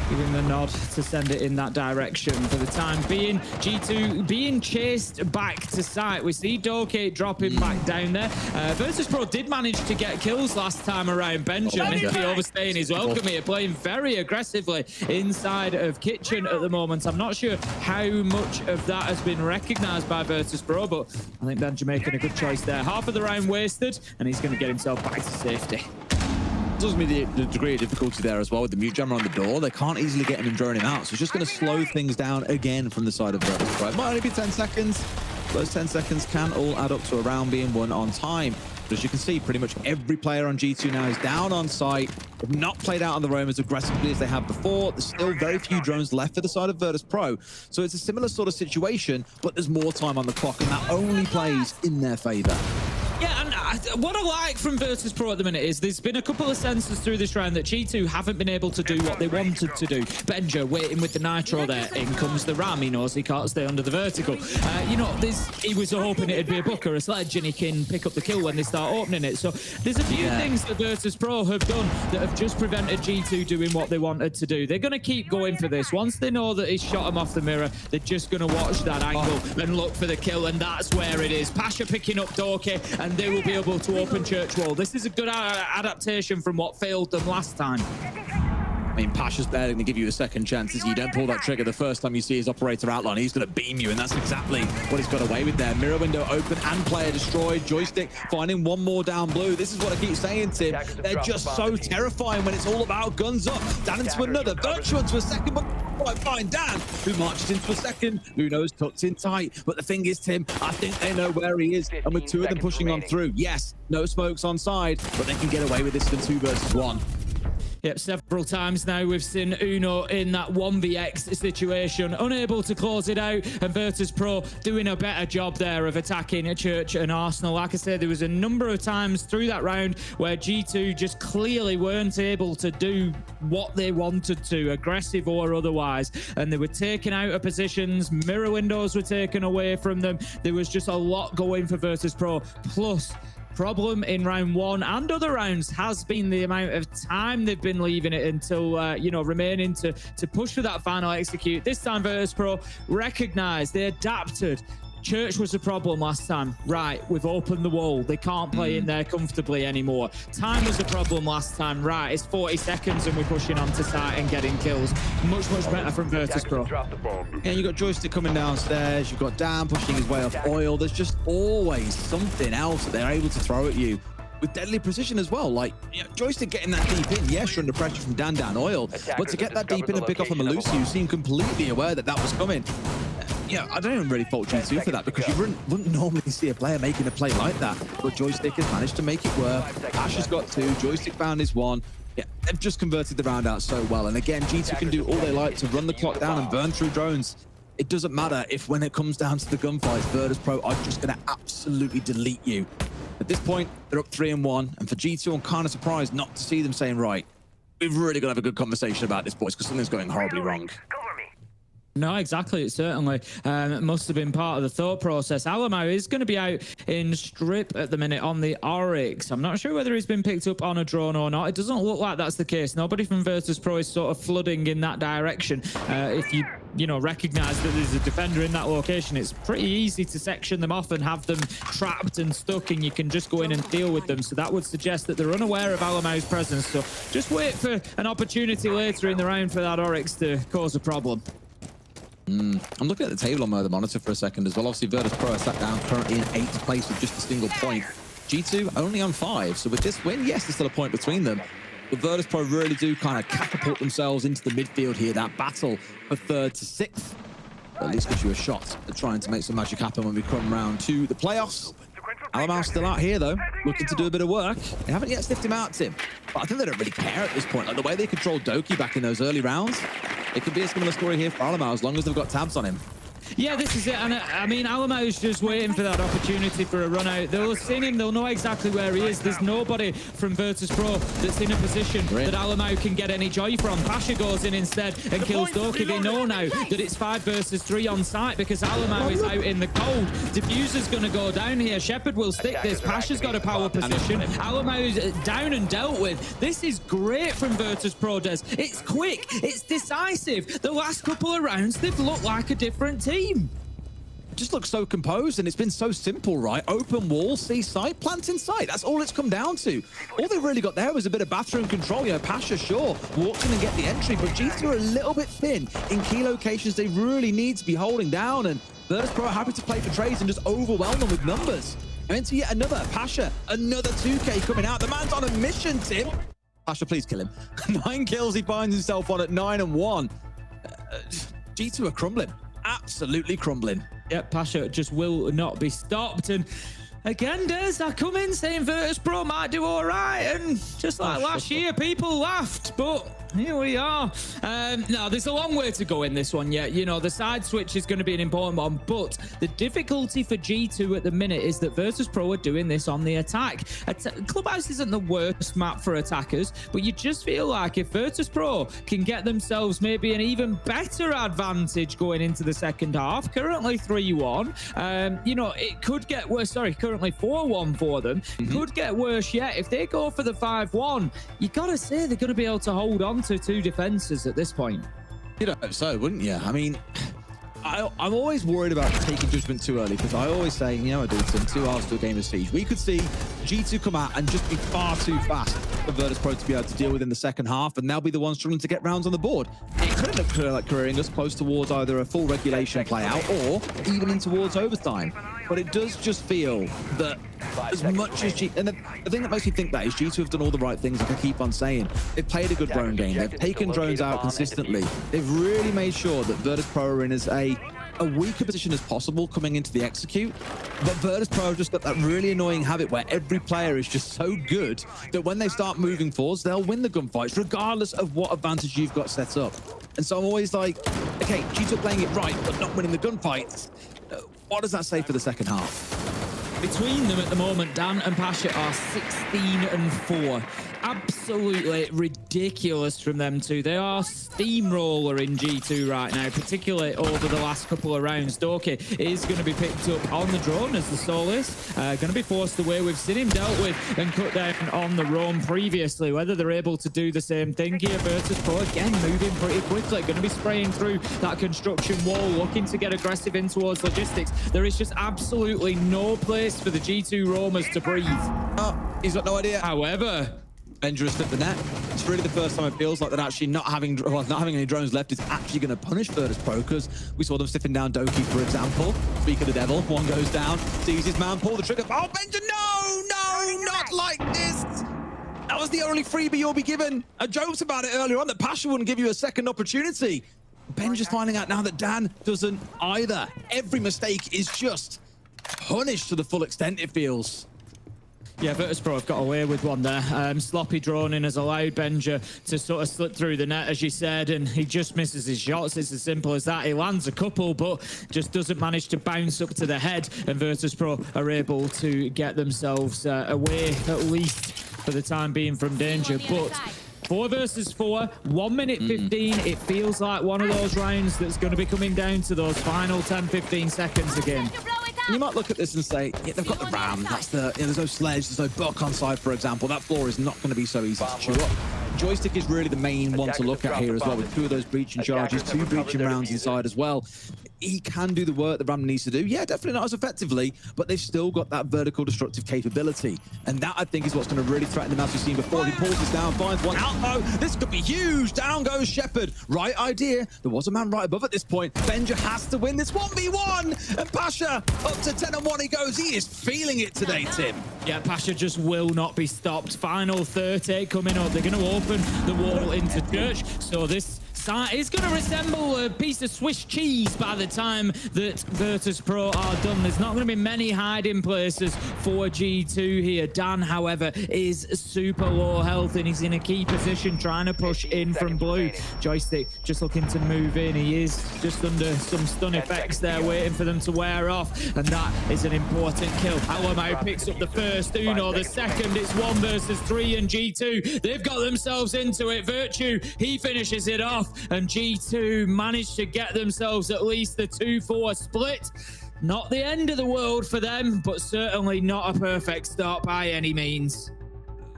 give him the nod to send it in that direction. For the time being, G2 being chased back to site. We see Doke dropping back down there. Virtus.Pro did manage to get kills last time around. Benja maybe overstaying his welcome here, playing very aggressively inside of Kitchen at the moment. I'm not sure how much of that has been recognized by Virtus.Pro, but I think Benja making a good choice there. Half of the round wasted, and he's going to get himself back to safety. Tells me the degree of difficulty there as well with the mute jammer on the door. They can't easily get him and drone him out, so it's just going to slow things down again from the side of Virtus.Pro. It might only be 10 seconds. Those 10 seconds can all add up to a round being won on time. But as you can see, pretty much every player on G2 now is down on site. They've not played out on the roam as aggressively as they have before. There's still very few drones left for the side of Virtus.Pro. So it's a similar sort of situation, but there's more time on the clock, and that only plays in their favor. Yeah, and what I like from Virtus.Pro at the minute is there's been a couple of senses through this round that G2 haven't been able to do what they wanted to do. Benja waiting with the Nitro there. In comes the Ram. He knows he can't stay under the vertical. You know, he was hoping it'd be a book or a sledge and he can pick up the kill when they start opening it. So there's a few things that Virtus.Pro have done that have just prevented G2 doing what they wanted to do. They're going to keep going for this. Once they know that he's shot him off the mirror, they're just going to watch that angle and look for the kill, and that's where it is. Pasha picking up Doke, and they will be able to open church wall. This is a good adaptation from what failed them last time. I mean, Pasha's there going to give you a second chance. As you don't pull that trigger the first time you see his operator outline, he's going to beam you, and that's exactly what he's got away with there. Mirror window open and player destroyed. Joystick finding one more down blue. This is what I keep saying, Tim. They're just so terrifying when it's all about guns up. Dan into another, Virtue into a second, but quite fine. Dan, who marches into a second, who knows, tucked in tight. But the thing is, Tim, I think they know where he is, and with two of them pushing on through, yes, no smokes on side, but they can get away with this in 2 versus 1. Yep, several times now we've seen Uno in that 1vx situation, unable to close it out, and Virtus.Pro doing a better job there of attacking Church and Arsenal. Like I said, there was a number of times through that round where G2 just clearly weren't able to do what they wanted to, aggressive or otherwise, and they were taken out of positions, mirror windows were taken away from them. There was just a lot going for Virtus.Pro, plus problem in round 1 and other rounds has been the amount of time they've been leaving it until, you know, remaining to push for that final execute. This time Virtus.Pro recognized, they adapted. Church was a problem last time. Right, we've opened the wall. They can't play in there comfortably anymore. Time was a problem last time. Right, it's 40 seconds and we're pushing onto site and getting kills. Much better from Virtus.Pro. Yeah, you've got Joystick coming downstairs. You've got Dan pushing his way off oil. There's just always something else that they're able to throw at you with deadly precision as well. Like, you know, Joystick getting that deep in. Yes, you're under pressure from Dan down oil, but to get that deep in and pick off a Melusi who seemed completely aware that that was coming. Yeah, I don't even really fault G2 for that, because you wouldn't normally see a player making a play like that. But Joystick has managed to make it work. Ash has got 2. Joystick found his 1. Yeah, they've just converted the round out so well. And again, G2 can do all they like to run the clock down and burn through drones. It doesn't matter if when it comes down to the gunfights, Virtus.Pro are just going to absolutely delete you. At this point, they're up 3-1. And for G2, I'm kind of surprised not to see them saying, right, we've really got to have a good conversation about this, boys, because something's going horribly wrong. No, exactly. It certainly must have been part of the thought process. Alamau is going to be out in strip at the minute on the Oryx. I'm not sure whether he's been picked up on a drone or not. It doesn't look like that's the case. Nobody from Virtus.Pro is sort of flooding in that direction. If you know, recognize that there's a defender in that location, it's pretty easy to section them off and have them trapped and stuck, and you can just go in and deal with them. So that would suggest that they're unaware of Alamau's presence. So just wait for an opportunity later in the round for that Oryx to cause a problem. I'm looking at the table on the monitor for a second as well. Obviously, Virtus.Pro are sat down currently in 8th place with just a single point. G2 only on 5. So with this win, yes, there's still a point between them. But Virtus.Pro really do kind of catapult themselves into the midfield here. That battle for 3rd to 6th at least gives you a shot at trying to make some magic happen when we come round to the playoffs. Alamau's still out here, though, looking to do a bit of work. They haven't yet sniffed him out, Tim. But I think they don't really care at this point. Like, the way they controlled Doki back in those early rounds, it could be a similar story here for Alamau as long as they've got tabs on him. Yeah, this is it. And I mean, Alamo's just waiting for that opportunity for a run out. They'll see him, they'll know exactly where he is. There's nobody from Virtus.Pro that's in a position that Alamo can get any joy from. Pasha goes in instead and kills Doki. They know now that it's 5 versus 3 on site because Alamo is out in the cold. Diffuser's going to go down here. Shepard will stick this. Pasha's got a power position. Alamo's down and dealt with. This is great from Virtus.Pro, Des. It's quick. It's decisive. The last couple of rounds, they've looked like a different team. Just looks so composed, and it's been so simple, right? Open wall, see site, plant in sight. That's all it's come down to. All they really got there was a bit of bathroom control. You know, Pasha, sure, walked in and get the entry, but G2 are a little bit thin in key locations they really need to be holding down, and Virtus.Pro are happy to play for trades and just overwhelm them with numbers. And into yet another, Pasha, another 2K coming out. The man's on a mission, Tim. Pasha, please kill him. 9 kills he finds himself on at 9-1. G2 are crumbling. Absolutely crumbling. Yep, Pasha just will not be stopped. And again, Des, I come in saying Virtus.Pro might do all right. And just like last year, people laughed. But here we are. Now, there's a long way to go in this one yet. You know, the side switch is going to be an important one. But the difficulty for G2 at the minute is that Virtus.Pro are doing this on the attack. Clubhouse isn't the worst map for attackers, but you just feel like if Virtus.Pro can get themselves maybe an even better advantage going into the second half, currently 3-1, you know, it could get worse. Sorry, currently 4-1 for them. Could get worse yet. If they go for the 5-1, you got to say they're going to be able to hold on to 2 defenses at this point. You'd hope so, wouldn't you? I mean, I'm always worried about taking judgment too early because I always say, you know, I do it in 2 hours to a game of Siege. We could see G2 come out and just be far too fast for Virtus.Pro to be able to deal with in the second half, and they'll be the ones struggling to get rounds on the board. It could end up careering us close towards either a full regulation play out or even in towards overtime. But it does just feel that as much as and the thing that makes me think that is G2 have done all the right things, like I keep on saying. They've played a good drone game. They've taken drones out consistently. They've really made sure that Virtus.Pro are in as a weaker position as possible coming into the execute. But Virtus.Pro have just got that really annoying habit where every player is just so good that when they start moving forwards, they'll win the gunfights regardless of what advantage you've got set up. And so I'm always like, okay, G2 are playing it right, but not winning the gunfights. What does that say for the second half? Between them at the moment, Dan and Pasha are 16-4. Absolutely ridiculous from them two. They are steamroller in G2 right now, particularly over the last couple of rounds. Doki is going to be picked up on the drone as the soloist. Going to be forced away. We've seen him dealt with and cut down on the roam previously. Whether they're able to do the same thing here, Virtus.Pro again moving pretty quickly. Going to be spraying through that construction wall, looking to get aggressive in towards logistics. There is just absolutely no place for the G2 roamers to breathe. Oh, he's got no idea. However, Benja has flipped the net. It's really the first time it feels like that actually not having any drones left is actually going to punish Virtus.Pro, because we saw them sniffing down Doki, for example. Speak of the devil, one goes down, sees his man, pull the trigger. Oh, Benja, no, not like this. That was the only freebie you'll be given. I joked about it earlier on that Pasha wouldn't give you a second opportunity. Benja's finding out now that Dan doesn't either. Every mistake is just punished to the full extent, it feels. Yeah, Virtus.Pro have got away with one there. Sloppy droning has allowed Benja to sort of slip through the net, as you said, and he just misses his shots. It's as simple as that. He lands a couple, but just doesn't manage to bounce up to the head, and Virtus.Pro are able to get themselves away, at least for the time being, from danger. But 4 versus 4, 1 minute 15. It feels like one of those rounds that's going to be coming down to those final 10-15 seconds again. You might look at this and say, yeah, they've got the RAM. That's the, there's no sledge, there's no buck on side, for example. That floor is not going to be so easy to chew up. Joystick is really the main one to look at here as well, with 2 of those breaching charges, 2 breaching rounds inside as well. He can do the work that RAM needs to do. Yeah, definitely not as effectively, but they've still got that vertical destructive capability. And that, I think, is what's going to really threaten them, as we've seen before. He pulls this down, finds one out, though. This could be huge. Down goes Shepard. Right idea. There was a man right above at this point. Benja has to win this 1v1. And Pasha, up to 10-1 he goes. He is feeling it today, Tim. Yeah, Pasha just will not be stopped. Final 30 coming up. They're going to open the wall into Church. So this site is going to resemble a piece of Swiss cheese by the time that Virtus.Pro are done. There's not going to be many hiding places for G2 here. Dan, however, is super low health and he's in a key position trying to push in from blue. Joystick just looking to move in. He is just under some stun effects there, waiting for them to wear off, and that is an important kill. Alamo picks up the first, Uno the second. It's 1 versus 3, and G2, they've got themselves into it. Virtue, he finishes it off, and G2 managed to get themselves at least the 2-4 split. Not the end of the world for them, but certainly not a perfect start by any means.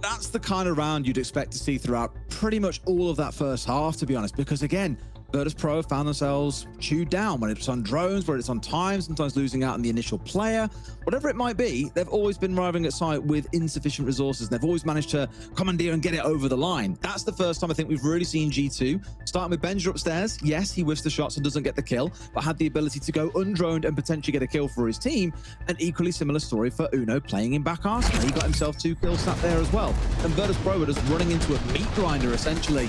That's the kind of round you'd expect to see throughout pretty much all of that first half, to be honest, because again, Virtus.Pro found themselves chewed down when it's on drones, where it's on time, sometimes losing out on the initial player. Whatever it might be, they've always been arriving at site with insufficient resources. They've always managed to commandeer and get it over the line. That's the first time I think we've really seen G2, starting with Benja upstairs. Yes, he whiffs the shots and doesn't get the kill, but had the ability to go undroned and potentially get a kill for his team. An equally similar story for Uno playing in back Arsenal. He got himself 2 kills sat there as well. And Virtus.Pro were just running into a meat grinder, essentially.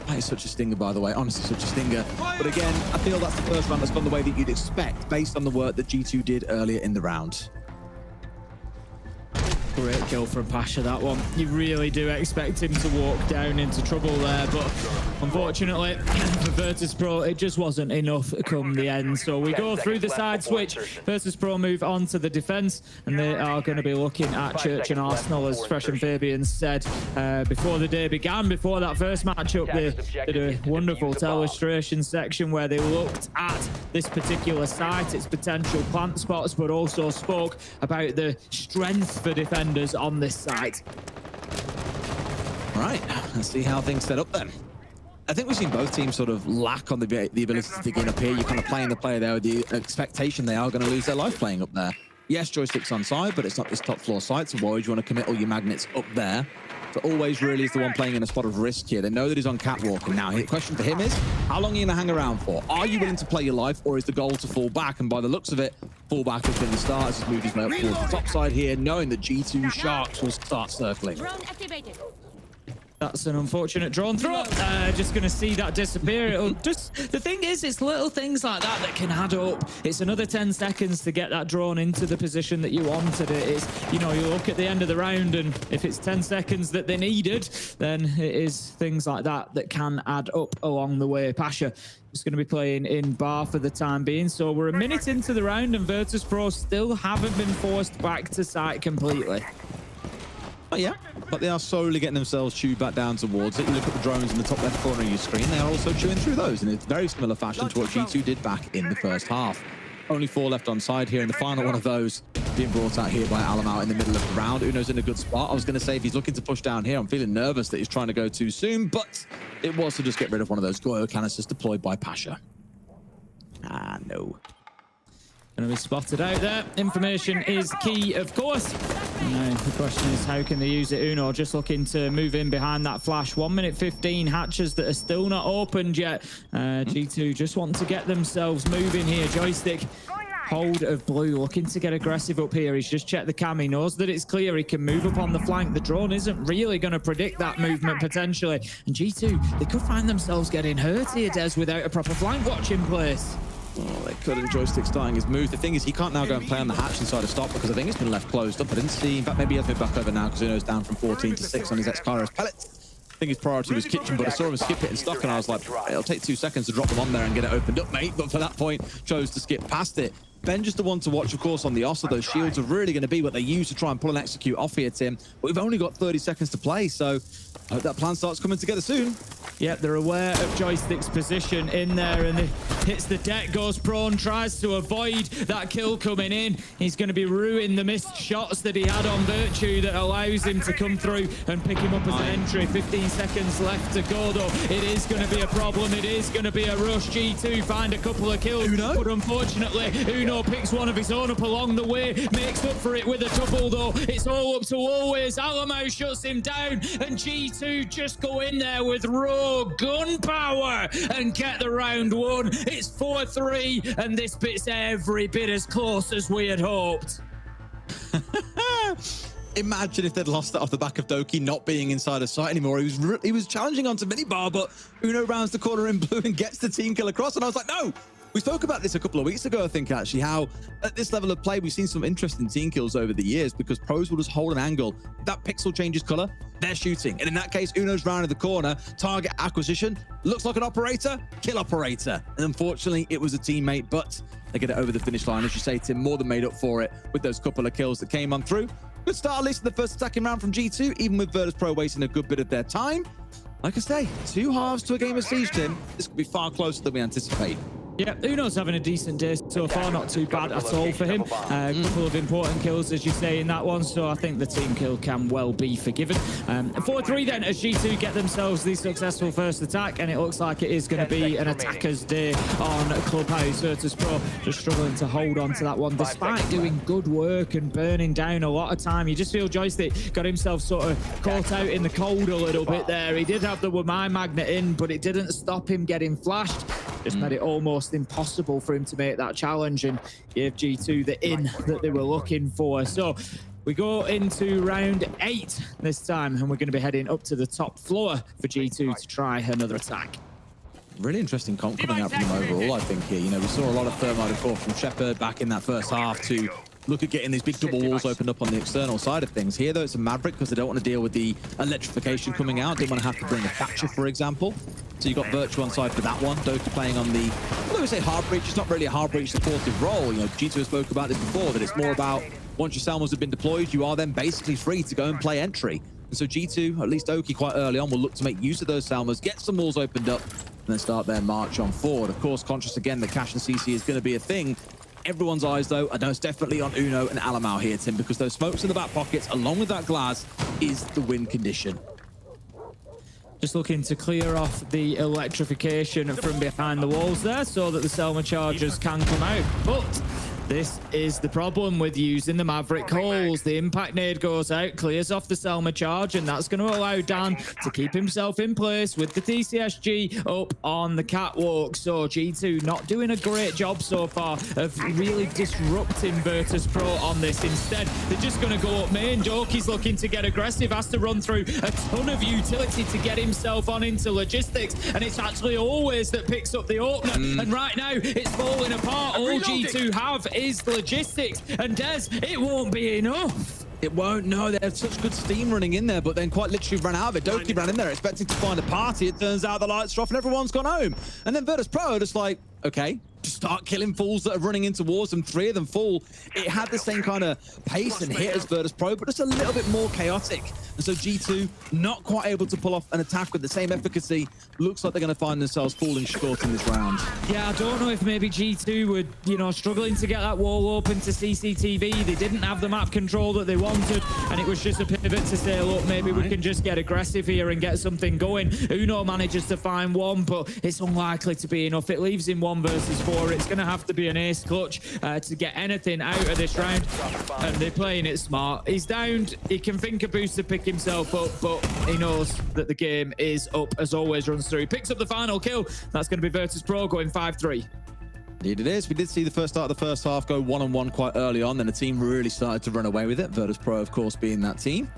That is such a stinger, by the way. Honestly, such a stinger. But again, I feel that's the first round that's gone the way that you'd expect based on the work that G2 did earlier in the round. Great kill from Pasha, that one. You really do expect him to walk down into trouble there, but unfortunately for Virtus.Pro, it just wasn't enough come the end. So we go through the side switch. Virtus.Pro move on to the defense, and they are going to be looking at Church and Arsenal, as Fresh and Fabian said before the day began. Before that first matchup, they did a wonderful illustration section where they looked at this particular site, its potential plant spots, but also spoke about the strength for defenders on this site. All right, let's see how things set up then. I think we've seen both teams sort of lack on the ability to dig in up here. You're kind of playing the player there with the expectation they are going to lose their life playing up there. Yes, Joystick's on side, but it's not this top floor site, so why would you want to commit all your magnets up there? So always really is the one playing in a spot of risk here. They know that he's on catwalk, and now the question for him is, how long are you going to hang around for? Are you willing to play your life, or is the goal to fall back? And by the looks of it, fall back has been the start. He's moved his way up towards the top side here, knowing that G2 Sharks will start circling. Drone activated. That's an unfortunate drone throw. Just going to see that disappear. It'll just, the thing is, it's little things like that that can add up. It's another 10 seconds to get that drone into the position that you wanted it. It's, you know, you look at the end of the round, and if it's 10 seconds that they needed, then it is things like that that can add up along the way. Pasha is going to be playing in bar for the time being. So we're a minute into the round, and Virtus.Pro still haven't been forced back to site completely. Oh yeah, but they are slowly getting themselves chewed back down towards it. You look at the drones in the top left corner of your screen, they are also chewing through those in a very similar fashion to what G2 did back in the first half. Only 4 left on side here, and the final one of those being brought out here by Alamo in the middle of the round. Uno's in a good spot. I was going to say, if he's looking to push down here, I'm feeling nervous that he's trying to go too soon, but it was to just get rid of one of those Goyo canisters deployed by Pasha. Ah, no. Going to be spotted out there. Information is key, of course. The question is, how can they use it? Uno just looking to move in behind that flash. 1 minute 15 hatches that are still not opened yet. G2 just want to get themselves moving here. Joystick, hold of blue, looking to get aggressive up here. He's just checked the cam. He knows that it's clear. He can move up on the flank. The drone isn't really going to predict that movement potentially. And G2, they could find themselves getting hurt here, Des, without a proper flank watch in place. Oh, they couldn't. Joystick starting his move. The thing is, he can't now go and play on the hatch inside a stop because I think it's been left closed up. I didn't see. In fact, maybe he has been back over now because Uno's down from 14 to 6 on his ex-Kairos pellets. I think his priority was kitchen, but I saw him skip it in stock, and I was like, it'll take 2 seconds to drop them on there and get it opened up, mate. But for that point, chose to skip past it. Ben just the one to watch, of course, on the Ossa. Those shields are really going to be what they use to try and pull and execute off here, Tim. But we've only got 30 seconds to play, so I hope that plan starts coming together soon. Yep, they're aware of Joystick's position in there, and it hits the deck, goes prone, tries to avoid that kill coming in. He's going to be ruining the missed shots that he had on Virtue that allows him to come through and pick him up as an entry. 15 seconds left to go, though. It is going to be a problem. It is going to be a rush. G2 find a couple of kills, but unfortunately, Uno picks one of his own up along the way, makes up for it with a double, though. It's all up to Always. Alamo shuts him down, and G2 just go in there with raw gunpower and get the round won. It's 4-3, and this bit's every bit as close as we had hoped. Imagine if they'd lost that off the back of Doki not being inside of sight anymore. He was challenging onto Minibar, but Uno rounds the corner in blue and gets the team kill across. And I was like, no. We spoke about this a couple of weeks ago, I think, actually, how at this level of play, we've seen some interesting team kills over the years because pros will just hold an angle. That pixel changes color, they're shooting. And in that case, Uno's rounded the corner, target acquisition, looks like an operator, kill operator. And unfortunately, it was a teammate, but they get it over the finish line. As you say, Tim, more than made up for it with those couple of kills that came on through. Good start, at least in the first attacking round from G2, even with Virtus.Pro wasting a good bit of their time. Like I say, 2 halves to a game of Siege, Tim. This could be far closer than we anticipate. Yeah, Uno's having a decent day so far, not too bad at all for him. A couple of important kills, as you say, in that one, so I think the team kill can well be forgiven. 4-3 then, as G2 get themselves the successful first attack, and it looks like it is going to be an attacker's day on Clubhouse. Virtus.Pro just struggling to hold on to that one, despite doing good work and burning down a lot of time. You just feel Joystick got himself sort of caught out in the cold a little bit there. He did have the Wamai Magnet in, but it didn't stop him getting flashed. Just made it almost impossible for him to make that challenge and give G2 the in that they were looking for. So we go into round 8 this time, and we're going to be heading up to the top floor for G2 to try another attack. Really interesting comp coming out from them overall, I think, here. You know, we saw a lot of thermite and core from Shepard back in that first half to look at getting these big double walls opened up on the external side of things. Here, though, it's a Maverick because they don't want to deal with the electrification coming out. Didn't want to have to bring a Thatcher, for example. So you got Virtue on side for that one. Doki playing on the, although we say hard breach, it's not really a hard breach supportive role. You know, G2 spoke about this before, that it's more about once your Salmons have been deployed, you are then basically free to go and play entry. And so G2, at least Doki quite early on, will look to make use of those Salmons, get some walls opened up, and then start their march on forward. Of course, conscious again that Cash and CC is going to be a thing. Everyone's eyes, though, I know it's definitely on Uno and Alamau here, Tim, because those smokes in the back pockets, along with that glass, is the win condition. Just looking to clear off the electrification from behind the walls there so that the Selma chargers can come out. But this is the problem with using the Maverick holes. The impact nade goes out, clears off the Selma charge, and that's going to allow Dan to keep himself in place with the TCSG up on the catwalk. So G2 not doing a great job so far of really disrupting Virtus.Pro on this. Instead, they're just going to go up main. Doki's looking to get aggressive, has to run through a ton of utility to get himself on into logistics, and it's actually Always that picks up the opener. And right now, it's falling apart. All G2 have is logistics, and Des, it won't be enough. It won't, no. They have such good steam running in there, but then quite literally ran out of it. Doki ran in there expecting to find a party. It turns out the lights are off and everyone's gone home. And then Virtus.Pro just like, okay, just start killing fools that are running into wars, and 3 of them fall. It had the same kind of pace and hit as Virtus.Pro, but just a little bit more chaotic. And so G2 not quite able to pull off an attack with the same efficacy. Looks like they're going to find themselves falling short in this round. Yeah, I don't know if maybe G2 were, you know, struggling to get that wall open to CCTV. They didn't have the map control that they wanted, and it was just a pivot to say, look, maybe we can just get aggressive here and get something going. Uno manages to find one, but it's unlikely to be enough. It leaves him 1 versus 4. It's going to have to be an ace clutch to get anything out of this round, and they're playing it smart. He's downed. He can think a boost to pick himself up, but he knows that the game is up as Always runs through. He picks up the final kill. That's going to be Virtus.Pro going 5-3. Indeed it is. We did see the first start of the first half go 1-on-1 quite early on, then the team really started to run away with it. Virtus.Pro, of course, being that team.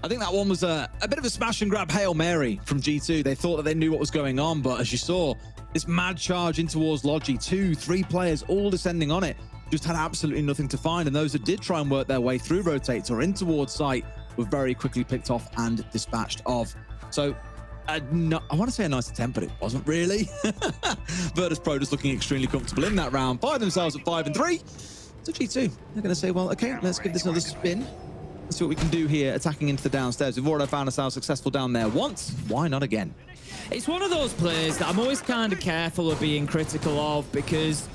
I think that one was a bit of a smash and grab Hail Mary from G2. They thought that they knew what was going on, but as you saw, this mad charge in towards Logi, 2-3 players all descending on it, just had absolutely nothing to find. And those that did try and work their way through rotates or in towards site were very quickly picked off and dispatched of. So I want to say a nice attempt, but it wasn't really. Virtus.Pro just looking extremely comfortable in that round, by themselves at 5-3. So G2, they're going to say, well, okay, let's give this another spin. Let's see what we can do here, attacking into the downstairs. We've already found ourselves successful down there once. Why not again? It's one of those plays that I'm always kind of careful of being critical of, because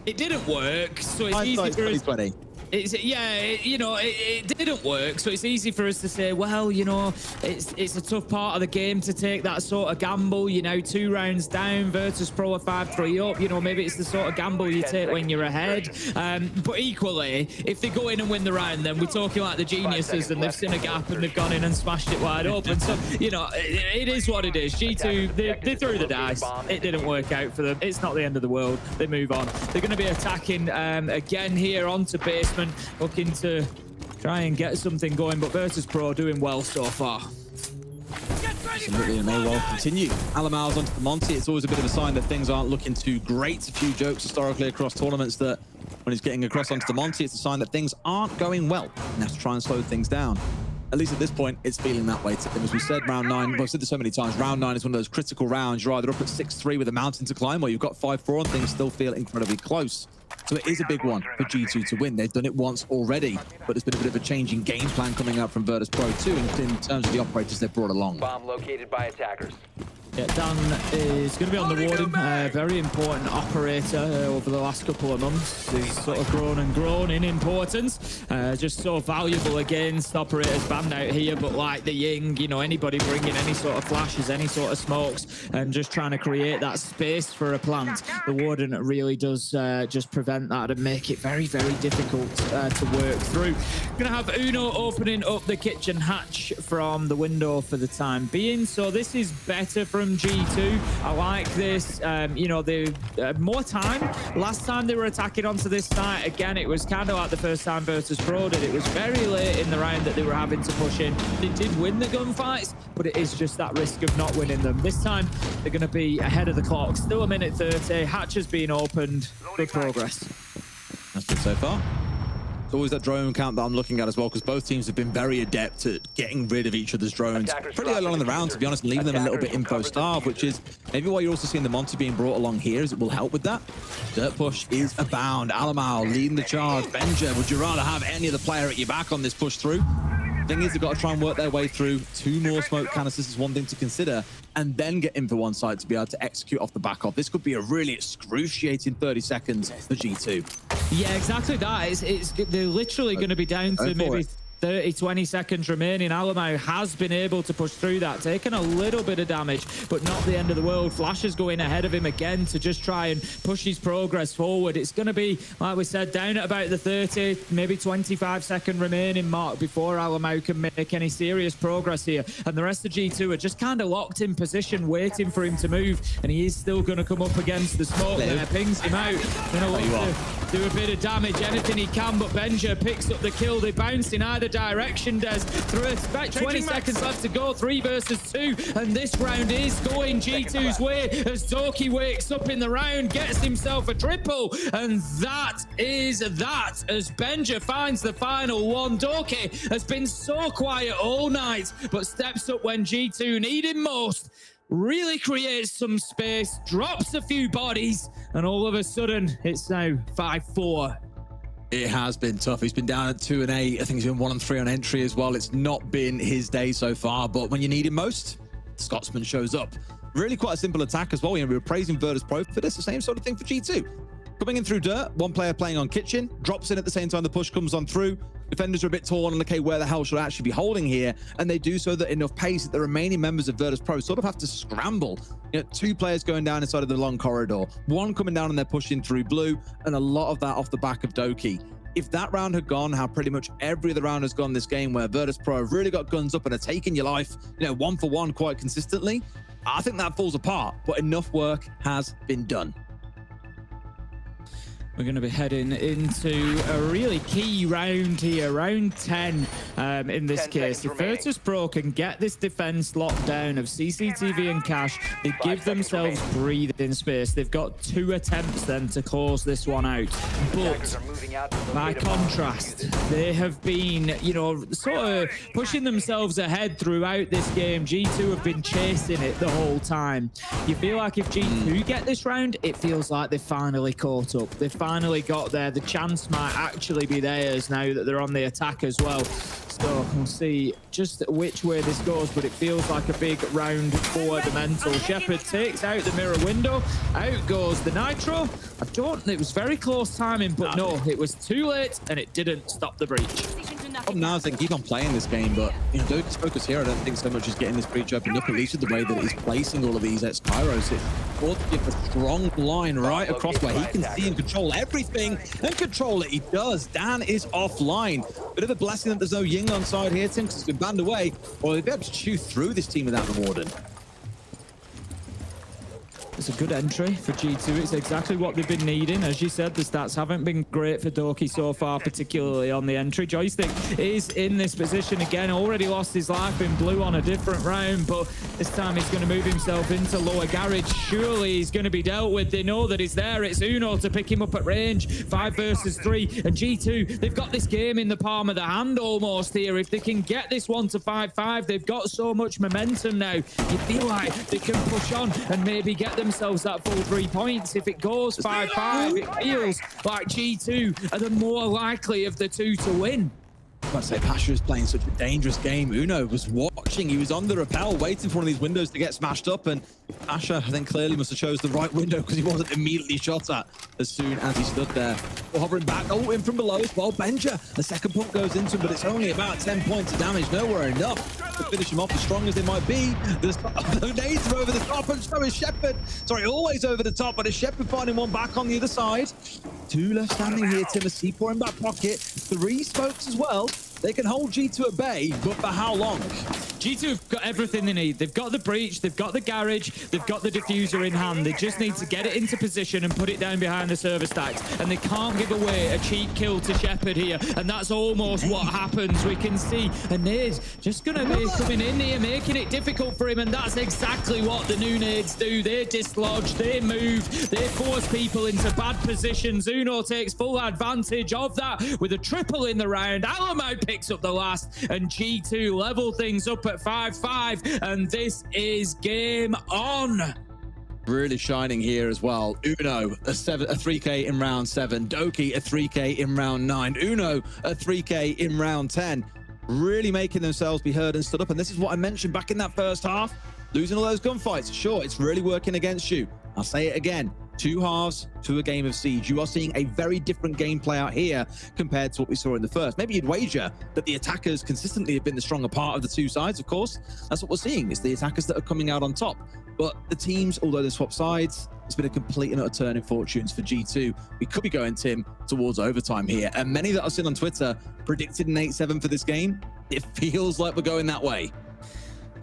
it didn't work. So it's easy for us. It didn't work, so it's easy for us to say, well, you know, it's a tough part of the game to take that sort of gamble. You know, 2 rounds down, Virtus.Pro are 5-3 up. You know, maybe it's the sort of gamble you take when you're ahead. But equally, if they go in and win the round, then we're talking like the geniuses, and they've seen a gap and they've gone in and smashed it wide open. So, you know, it is what it is. G2, they threw the dice. It didn't work out for them. It's not the end of the world. They move on. They're going to be attacking again here onto basement, looking to try and get something going, but Virtus.Pro doing well so far. Absolutely, and may well continue. Alamal's onto the Monty. It's always a bit of a sign that things aren't looking too great. A few jokes historically across tournaments that when he's getting across onto the Monty, it's a sign that things aren't going well. And has to try and slow things down. At least at this point, it's feeling that way to him. As we said, round 9, well, I've said this so many times, round 9 is one of those critical rounds. You're either up at 6-3 with a mountain to climb, or you've got 5-4 and things still feel incredibly close. So it is a big one for G2 to win. They've done it once already, but there's been a bit of a change in game plan coming out from Virtus.Pro too, in terms of the operators they've brought along. Bomb located by attackers. Yeah, Dan is going to be on the Warden, very important operator over the last couple of months. He's sort of grown and grown in importance. Just so valuable against operators banned out here, but like the Ying, you know, anybody bringing any sort of flashes, any sort of smokes, and just trying to create that space for a plant. The Warden really does just prevent that and make it very, very difficult to work through. Going to have Uno opening up the kitchen hatch from the window for the time being, so this is better from G2. I like this. You know, they more time. Last time they were attacking onto this site, again, it was kind of like the first time Virtus.Pro did. It was very late in the round that they were having to push in. They did win the gunfights, but it is just that risk of not winning them. This time, they're going to be ahead of the clock. Still a minute 30. Hatch has been opened. Good progress. That's good so far. It's always that drone count that I'm looking at as well, because both teams have been very adept at getting rid of each other's drones pretty early on in the round, to be honest, and leaving them a little bit info-starved, which is maybe why you're also seeing the Monty being brought along here, as it will help with that. Dirt push is abound. Alamal leading the charge. Benja, would you rather have any other player at your back on this push through? Thing is, they've got to try and work their way through. 2 more smoke canisters is one thing to consider, and then get in for one side to be able to execute off the back of. This could be a really excruciating 30 seconds for G2. Yeah, exactly that. They're literally going to be down to maybe 30, 20 seconds remaining. Alamau has been able to push through that, taking a little bit of damage, but not the end of the world. Flash is going ahead of him again to just try and push his progress forward. It's going to be, like we said, down at about the 30, maybe 25-second remaining mark before Alamau can make any serious progress here. And the rest of G2 are just kind of locked in position, waiting for him to move. And he is still going to come up against the smoke there, pings him out. Going to look to do a bit of damage, anything he can, but Benja picks up the kill. They bounce in either direction, Des. Through about 20 seconds left to go, 3 versus 2, and this round is going G2's way as Doki wakes up in the round, gets himself a triple, and that is that as Benja finds the final one. Doki has been so quiet all night, but steps up when G2 need him most. Really creates some space, drops a few bodies, and all of a sudden, it's now 5-4. It has been tough. He's been down at 2 and 8. I think he's been 1 and 3 on entry as well. It's not been his day so far, but when you need him most, Scotsman shows up. Really quite a simple attack as well. We were praising Virtus.Pro for this, the same sort of thing for G2. Coming in through dirt, one player playing on kitchen, drops in at the same time the push comes on through. Defenders are a bit torn on, okay, where the hell should I actually be holding here? And they do so at enough pace that the remaining members of Virtus.Pro sort of have to scramble. You know, 2 players going down inside of the long corridor, 1 coming down and they're pushing through blue, and a lot of that off the back of Doki. If that round had gone how pretty much every other round has gone this game, where Virtus.Pro have really got guns up and are taking your life, you know, 1 for 1 quite consistently, I think that falls apart, but enough work has been done. We're going to be heading into a really key round here, round 10 in this case. If Virtus.Pro can get this defense locked down of CCTV and Cash, they give themselves breathing space. They've got 2 attempts then to close this one out. But by contrast, they have been, you know, sort of pushing themselves ahead throughout this game. G2 have been chasing it the whole time. You feel like if G2 get this round, it feels like they've finally caught up. They've finally got there. The chance might actually be theirs now that they're on the attack as well. So we'll see just which way this goes, but it feels like a big round for the mental. Shepard takes out the mirror window. Out goes the nitro. It was very close timing, but no, it was too late and it didn't stop the breach. Now is they keep on playing this game, but you know, Doki's focus here, I don't think so much is getting this breach opened up, at least with the way that he's placing all of these ex-Kairos. It will give a strong line right across where he can see and control everything, and control it he does. Dan is offline. Bit of a blessing that there's no Ying on side here, Tim, because it's been banned away, or they'll be able to chew through this team without the Warden. It's a good entry for G2. It's exactly what they've been needing. As you said, the stats haven't been great for Doki so far, particularly on the entry. Joystick is in this position again, already lost his life in blue on a different round, but this time he's going to move himself into lower garage. Surely he's going to be dealt with. They know that he's there. It's Uno to pick him up at range. 5 versus 3, and G2, they've got this game in the palm of the hand almost here. If they can get this one to 5-5, they've got so much momentum now. You feel like they can push on and maybe get themselves that full 3 points. If it goes 5-5, it feels like G2 are the more likely of the two to win. I must say, Pasha is playing such a dangerous game. Uno was watching. He was on the rappel, waiting for one of these windows to get smashed up. And Pasha, I think, clearly must have chose the right window because he wasn't immediately shot at as soon as he stood there. Well, hovering back. Oh, in from below as well. Benja, the second pump goes into him, but it's only about 10 points of damage. Nowhere enough to finish him off as strong as they might be. The nades are over the top, and so is Shepard. Sorry, always over the top, but is Shepard finding one back on the other side? 2 left standing here. Timothy pouring back pocket. 3 smokes as well. They can hold G2 at bay, but for how long? G2 have got everything they need. They've got the breach, they've got the garage, they've got the diffuser in hand. They just need to get it into position and put it down behind the server stacks. And they can't give away a cheap kill to Shepard here. And that's almost what happens. We can see a nade just going to be coming in here, making it difficult for him. And that's exactly what the new nades do. They dislodge, they move, they force people into bad positions. Uno takes full advantage of that with a triple in the round. Alamo picks up the last, and G2 level things up at 5-5, and this is game on. Really shining here as well. Uno, a 3K in round 7. Doki, a 3K in round 9. Uno, a 3K in round 10. Really making themselves be heard and stood up. And this is what I mentioned back in that first half. Losing all those gunfights, sure, it's really working against you. I'll say it again. 2 halves to a game of Siege. You are seeing a very different gameplay out here compared to what we saw in the first. Maybe you'd wager that the attackers consistently have been the stronger part of the 2 sides, of course. That's what we're seeing. It's the attackers that are coming out on top. But the teams, although they swap sides, it's been a complete and utter turn in fortunes for G2. We could be going, Tim, towards overtime here. And many that I've seen on Twitter predicted an 8-7 for this game. It feels like we're going that way.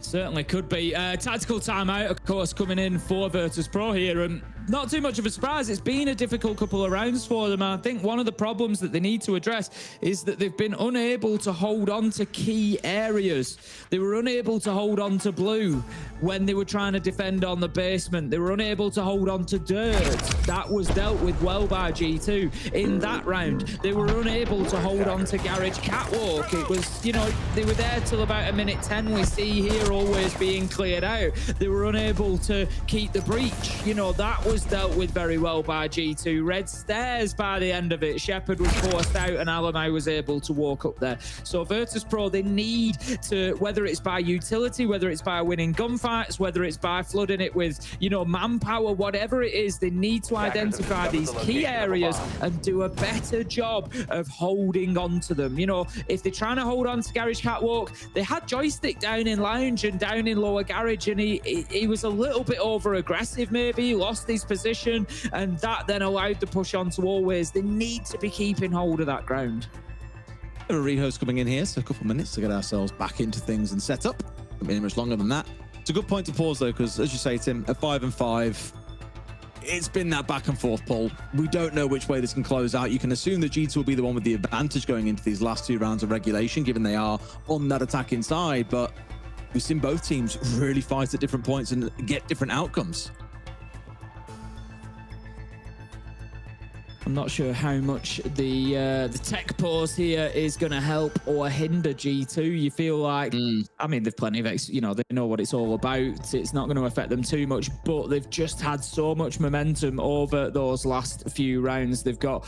Certainly could be. Tactical timeout, of course, coming in for Virtus.Pro here. And not too much of a surprise. It's been a difficult couple of rounds for them. I think one of the problems that they need to address is that they've been unable to hold on to key areas. They were unable to hold on to blue when they were trying to defend on the basement. They were unable to hold on to dirt. That was dealt with well by G2. In that round, they were unable to hold on to garage catwalk. It was, you know, they were there till about 1:10. We see here always being cleared out. They were unable to keep the breach. You know, that was dealt with very well by G2. Red stairs by the end of it. Shepard was forced out and Alamo was able to walk up there. So Virtus.Pro, they need to, whether it's by utility, whether it's by winning gunfights, whether it's by flooding it with, you know, manpower, whatever it is, they need to identify these key areas and do a better job of holding on to them. You know, if they're trying to hold on to garage catwalk, they had Joystick down in lounge and down in lower garage, and he was a little bit over aggressive maybe. He lost his position, and that then allowed the push on to always. They need to be keeping hold of that ground. A rehost coming in here, so a couple minutes to get ourselves back into things and set up. Not really much longer than that. It's a good point to pause though, because as you say, Tim, at 5-5, it's been that back and forth pull. We don't know which way this can close out. You can assume that G2 will be the one with the advantage going into these last 2 rounds of regulation, given they are on that attacking side, but we've seen both teams really fight at different points and get different outcomes. I'm not sure how much the tech pause here is going to help or hinder G2. You feel like, I mean, they've plenty of, you know, they know what it's all about. It's not going to affect them too much, but they've just had so much momentum over those last few rounds. They've got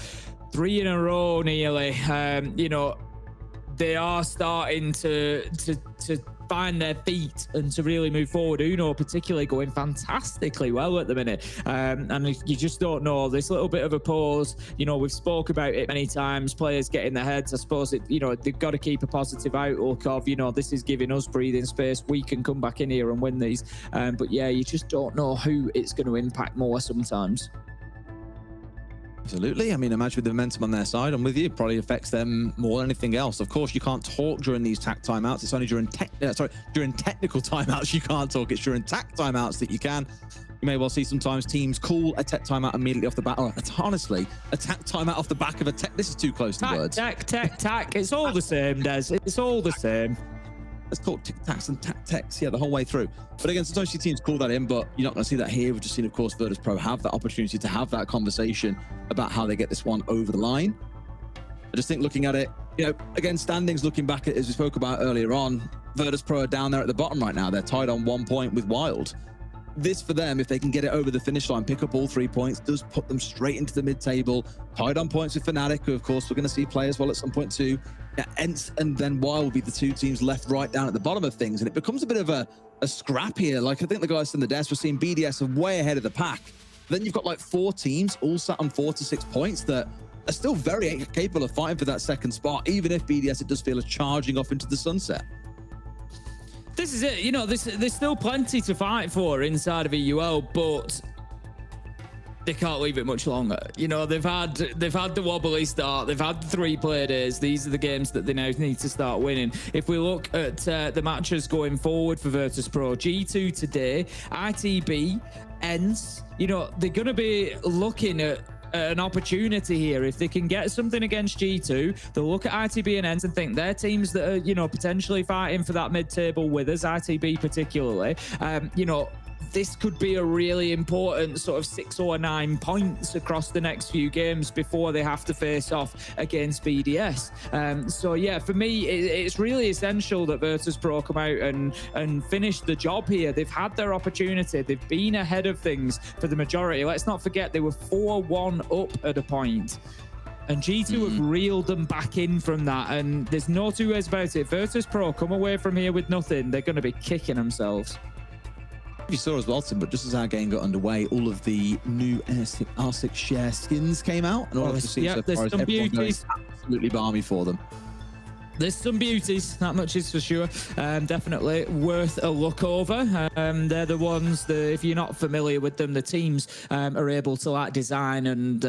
3 in a row nearly. You know, they are starting to find their feet and to really move forward. Uno particularly going fantastically well at the minute, and you just don't know, this little bit of a pause, you know, we've spoke about it many times, players get in their heads. I suppose it, you know, they've got to keep a positive outlook of, you know, this is giving us breathing space, we can come back in here and win these, but yeah, you just don't know who it's going to impact more sometimes. Absolutely. I mean, imagine with the momentum on their side, I'm with you, it probably affects them more than anything else. Of course, you can't talk during these tac timeouts. It's only during technical timeouts you can't talk. It's during tac timeouts that you can. You may well see sometimes teams call a tech timeout immediately off the bat. Or honestly, a tech timeout off the back of a tech. This is too close to words. Tack. It's all the same, Des. It's all the same. Let's talk tic-tacs and tactics, the whole way through. But again, sometimes your teams call that in, but you're not going to see that here. We've just seen, of course, Virtus.Pro have that opportunity to have that conversation about how they get this one over the line. I just think looking at it, again, standings, looking back at, as we spoke about earlier on, Virtus.Pro are down there at the bottom right now. They're tied on 1 point with Wild. This for them, if they can get it over the finish line, pick up all 3 points, does put them straight into the mid-table, tied on points with Fnatic, who of course we're going to see play as well at some point too. Ents and then Wild will be the 2 teams left right down at the bottom of things, and it becomes a bit of a scrap here. Like, I think the guys in the desk were seeing BDS are way ahead of the pack. Then you've got like 4 teams all sat on 4 to 6 points that are still very capable of fighting for that second spot, even if BDS, it does feel, is charging off into the sunset. This is it. There's still plenty to fight for inside of EUL, but they can't leave it much longer. They've had the wobbly start. They've had the 3 play days. These are the games that they now need to start winning. If we look at the matches going forward for Virtus.Pro, G2 today, ITB, ENCE, they're going to be looking at an opportunity here. If they can get something against G2, they'll look at ITB and ENCE and think they're teams that are, potentially fighting for that mid-table with us, ITB particularly. This could be a really important sort of 6 or 9 points across the next few games before they have to face off against BDS. So yeah, for me, it's really essential that Virtus.Pro come out and finish the job here. They've had their opportunity. They've been ahead of things for the majority. Let's not forget they were 4-1 up at a point. And G2 have reeled them back in from that. And there's no 2 ways about it. Virtus.Pro come away from here with nothing. They're going to be kicking themselves. You saw as well, Tim, but just as our game got underway, all of the new R6 share skins came out, and all of the seems so there's far some beauties. Absolutely balmy for them. There's some beauties, that much is for sure. Definitely worth a look over. They're the ones that, if you're not familiar with them, the teams are able to design and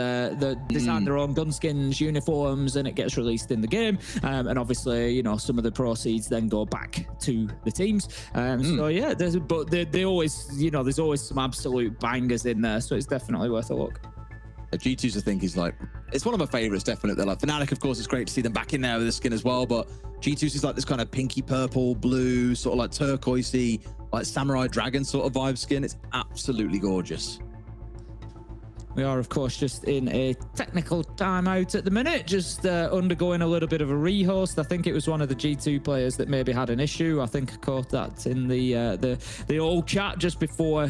design their own gun skins, uniforms, and it gets released in the game. And obviously, some of the proceeds then go back to the teams. So yeah, they always, there's always some absolute bangers in there. So it's definitely worth a look. G2's, I think, is it's one of my favorites, definitely. They're Fnatic, of course, it's great to see them back in there with the skin as well, but G2's is this kind of pinky purple, blue, sort of turquoisey, samurai dragon sort of vibe skin. It's absolutely gorgeous. We are, of course, just in a technical timeout at the minute, just undergoing a little bit of a rehost. I think it was one of the G2 players that maybe had an issue. I think I caught that in the old chat just before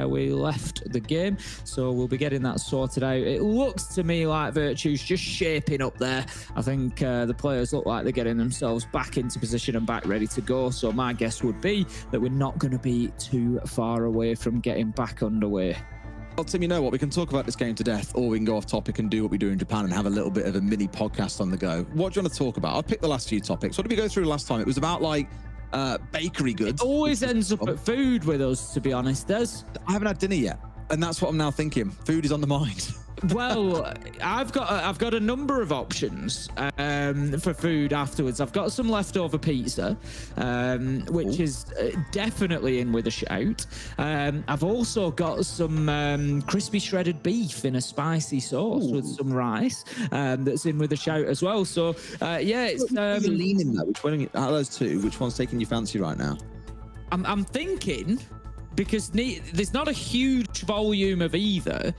we left the game. So we'll be getting that sorted out. It looks to me like Virtue's just shaping up there. I think the players look like they're getting themselves back into position and back ready to go. So my guess would be that we're not going to be too far away from getting back underway. Well, Tim, you know what? We can talk about this game to death, or we can go off topic and do what we do in Japan and have a little bit of a mini podcast on the go. What do you want to talk about? I'll pick the last few topics. What did we go through last time? It was about bakery goods. It always ends up at food with us, to be honest, Des. I haven't had dinner yet, and that's what I'm now thinking. Food is on the mind. Well, I've got a number of options for food afterwards. I've got some leftover pizza, which is definitely in with a shout. I've also got some crispy shredded beef in a spicy sauce with some rice that's in with a shout as well. So yeah, it's leaning that. Which one out of those 2? Which one's taking your fancy right now? I'm thinking, because there's not a huge volume of either,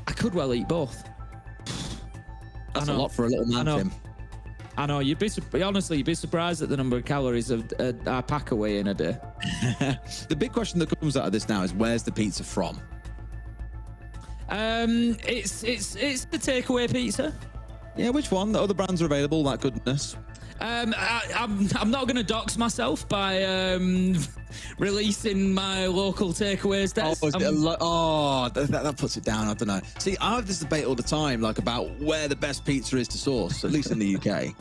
I could well eat both. That's a lot for a little man, Tim. I know. You'd be surprised at the number of calories I pack away in a day. The big question that comes out of this now is, where's the pizza from? It's the takeaway pizza. Yeah, which one? The other brands are available. That goodness. I'm not going to dox myself by releasing my local takeaways. That puts it down. I don't know. See, I have this debate all the time, about where the best pizza is to source, at least in the UK.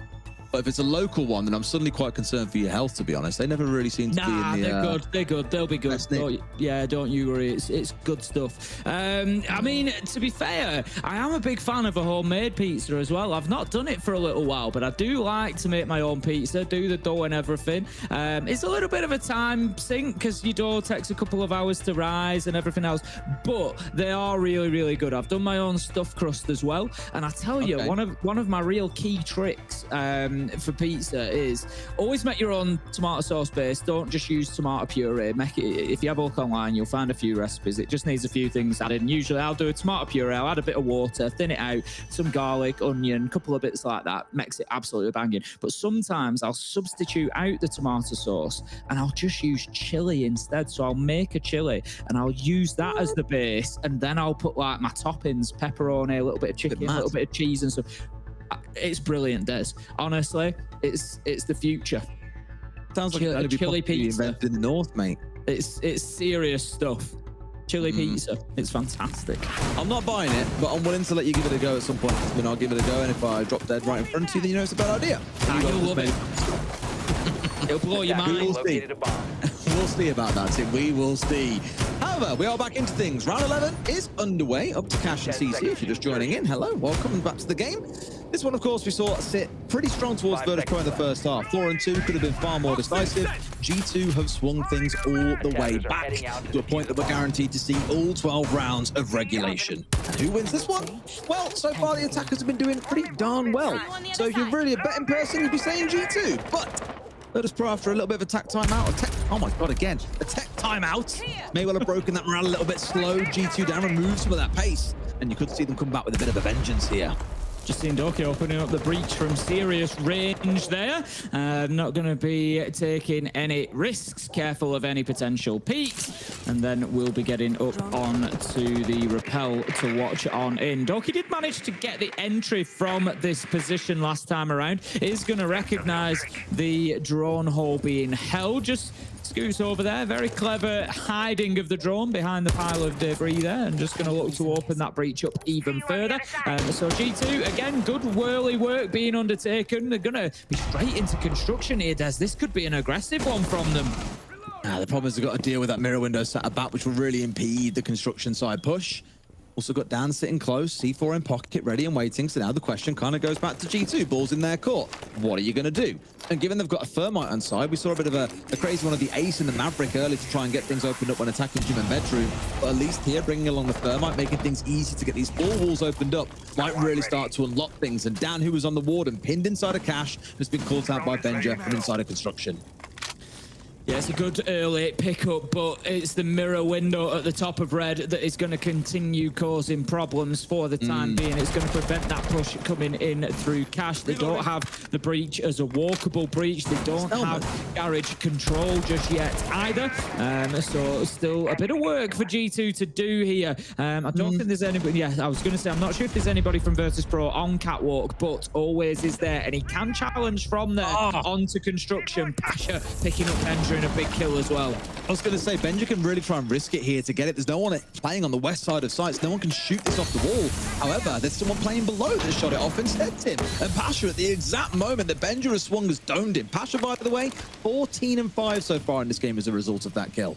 But if it's a local one, then I'm suddenly quite concerned for your health, to be honest. They never really seem to be in the... they're good. They're good. They'll be good. Don't you worry. It's good stuff. I mean, to be fair, I am a big fan of a homemade pizza as well. I've not done it for a little while, but I do like to make my own pizza, do the dough and everything. It's a little bit of a time sink because your dough takes a couple of hours to rise and everything else, but they are really, really good. I've done my own stuffed crust as well, and I tell you, one of my real key tricks for pizza is always make your own tomato sauce base. Don't just use tomato puree. Make it, if you have a look online, you'll find a few recipes. It just needs a few things added. And usually I'll do a tomato puree, I'll add a bit of water, thin it out, some garlic, onion, a couple of bits like that, makes it absolutely banging. But sometimes I'll substitute out the tomato sauce and I'll just use chili instead. So I'll make a chili and I'll use that as the base, and then I'll put like my toppings, pepperoni, a little bit of chicken, a little bit of cheese and stuff. It's brilliant, Des. Honestly, it's the future. Sounds like a chili pizza invented in the north, mate. It's serious stuff. Chili pizza. It's fantastic. I'm not buying it, but I'm willing to let you give it a go at some point. I mean, I'll give it a go, and if I drop dead right in front of you, then you know it's a bad idea. You'll love it. It'll blow your mind. We'll see. We'll see about that, Tim. We will see. However, we are back into things. Round 11 is underway. Up to Cash and CC. If you're just joining in, hello, welcome back to the game. This one, of course, we saw sit pretty strong towards Virtus.Pro in the first half. 4 and 2 could have been far more decisive. G2 have swung things all the way back to a point that we're guaranteed to see all 12 rounds of regulation. And who wins this one? Well, so far the attackers have been doing pretty darn well. So if you're really a betting person, you'd be saying G2. But Virtus.Pro, after a little bit of a tech timeout, oh my god, again, a tech timeout, may well have broken that morale a little bit, slowed G2 down, removed some of that pace, and you could see them come back with a bit of a vengeance here. Just seen Doki opening up the breach from serious range there. Not going to be taking any risks, careful of any potential peaks. And then we'll be getting up on to the rappel to watch on in. Doki did manage to get the entry from this position last time around. Is going to recognize the drone hole being held. Just scoots over there, very clever hiding of the drone behind the pile of debris there, and just going to look to open that breach up even further. So G2, again, good whirly work being undertaken. They're going to be straight into construction here, Des. This could be an aggressive one from them. The problem is they've got to deal with that mirror window set about, which will really impede the construction side push. Also got Dan sitting close, C4 in pocket, ready and waiting. So now the question kind of goes back to G2. Ball's in their court. What are you going to do? And given they've got a Thermite on side, we saw a bit of a crazy one of the Ace and the Maverick early to try and get things opened up when attacking gym and bedroom. But at least here, bringing along the Thermite, making things easy to get these 4 walls opened up, might really start to unlock things. And Dan, who was on the ward and pinned inside a cache, has been caught out by Benja from inside a construction. Yeah, it's a good early pickup, but it's the mirror window at the top of red that is going to continue causing problems for the time being. It's going to prevent that push coming in through Cash. They don't have the breach as a walkable breach. They don't have garage control just yet either. So still a bit of work for G2 to do here. I don't think there's anybody. Yeah, I was going to say, I'm not sure if there's anybody from Virtus.Pro on catwalk, but always is there. And he can challenge from there onto construction. Pasha picking up Benja in a big kill as well. I was going to say, Benja can really try and risk it here to get it. There's no one playing on the west side of sites. No one can shoot this off the wall. However, there's someone playing below that shot it off instead, Tim. And Pasha, at the exact moment that Benja has swung, has domed him. Pasha, by the way, 14 and 5 so far in this game as a result of that kill.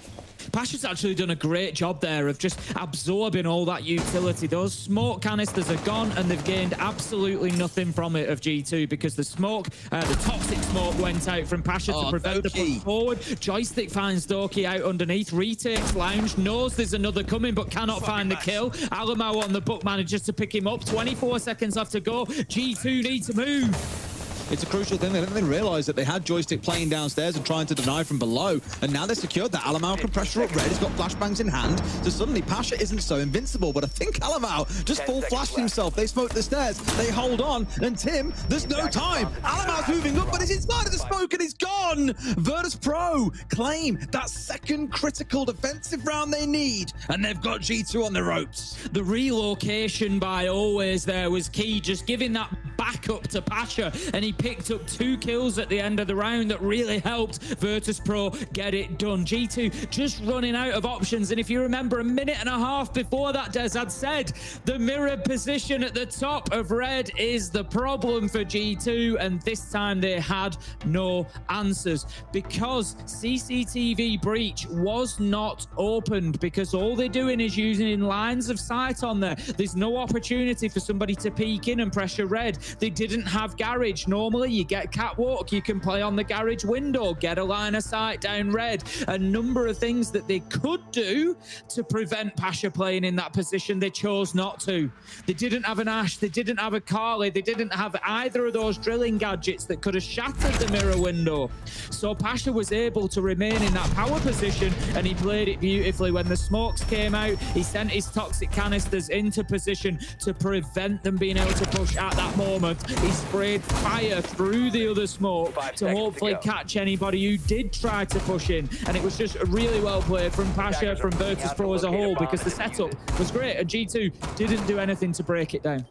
Pasha's actually done a great job there of just absorbing all that utility. Those smoke canisters are gone, and they've gained absolutely nothing from it of G2 because the smoke, the toxic smoke went out from Pasha to prevent the push forward. Joystick finds Doki out underneath, retakes Lounge, knows there's another coming but cannot find the kill. Alamau on the book manages to pick him up. 24 seconds left to go. G2 need to move. It's a crucial thing. They didn't realize that they had Joystick playing downstairs and trying to deny from below. And now they're secured that. Alamau can pressure up red. He's got flashbangs in hand. So suddenly Pasha isn't so invincible. But I think Alamau just full flashed himself. They smoke the stairs. They hold on. And Tim, there's no time. Alamau's moving up, but he's inside of the smoke and he's gone. Virtus.Pro claim that second critical defensive round they need. And they've got G2 on the ropes. The relocation by Always there was key. Just giving that back up to Pasha. And he picked up 2 kills at the end of the round that really helped Virtus.Pro get it done. G2 just running out of options. And if you remember, a minute and a half before that, Des had said the mirror position at the top of red is the problem for G2. And this time they had no answers because CCTV breach was not opened, because all they're doing is using lines of sight on there. There's no opportunity for somebody to peek in and pressure red. They didn't have garage. Normally you get catwalk, you can play on the garage window, get a line of sight down red. A number of things that they could do to prevent Pasha playing in that position. They chose not to. They didn't have an Ash, they didn't have a Carly, they didn't have either of those drilling gadgets that could have shattered the mirror window. So Pasha was able to remain in that power position, and he played it beautifully. When the smokes came out, he sent his toxic canisters into position to prevent them being able to push at that moment. He sprayed fire through the other smoke to hopefully catch anybody who did try to push in. And it was just really well played from Pasha, from Virtus.Pro as a whole, because the setup was great and G2 didn't do anything to break it down.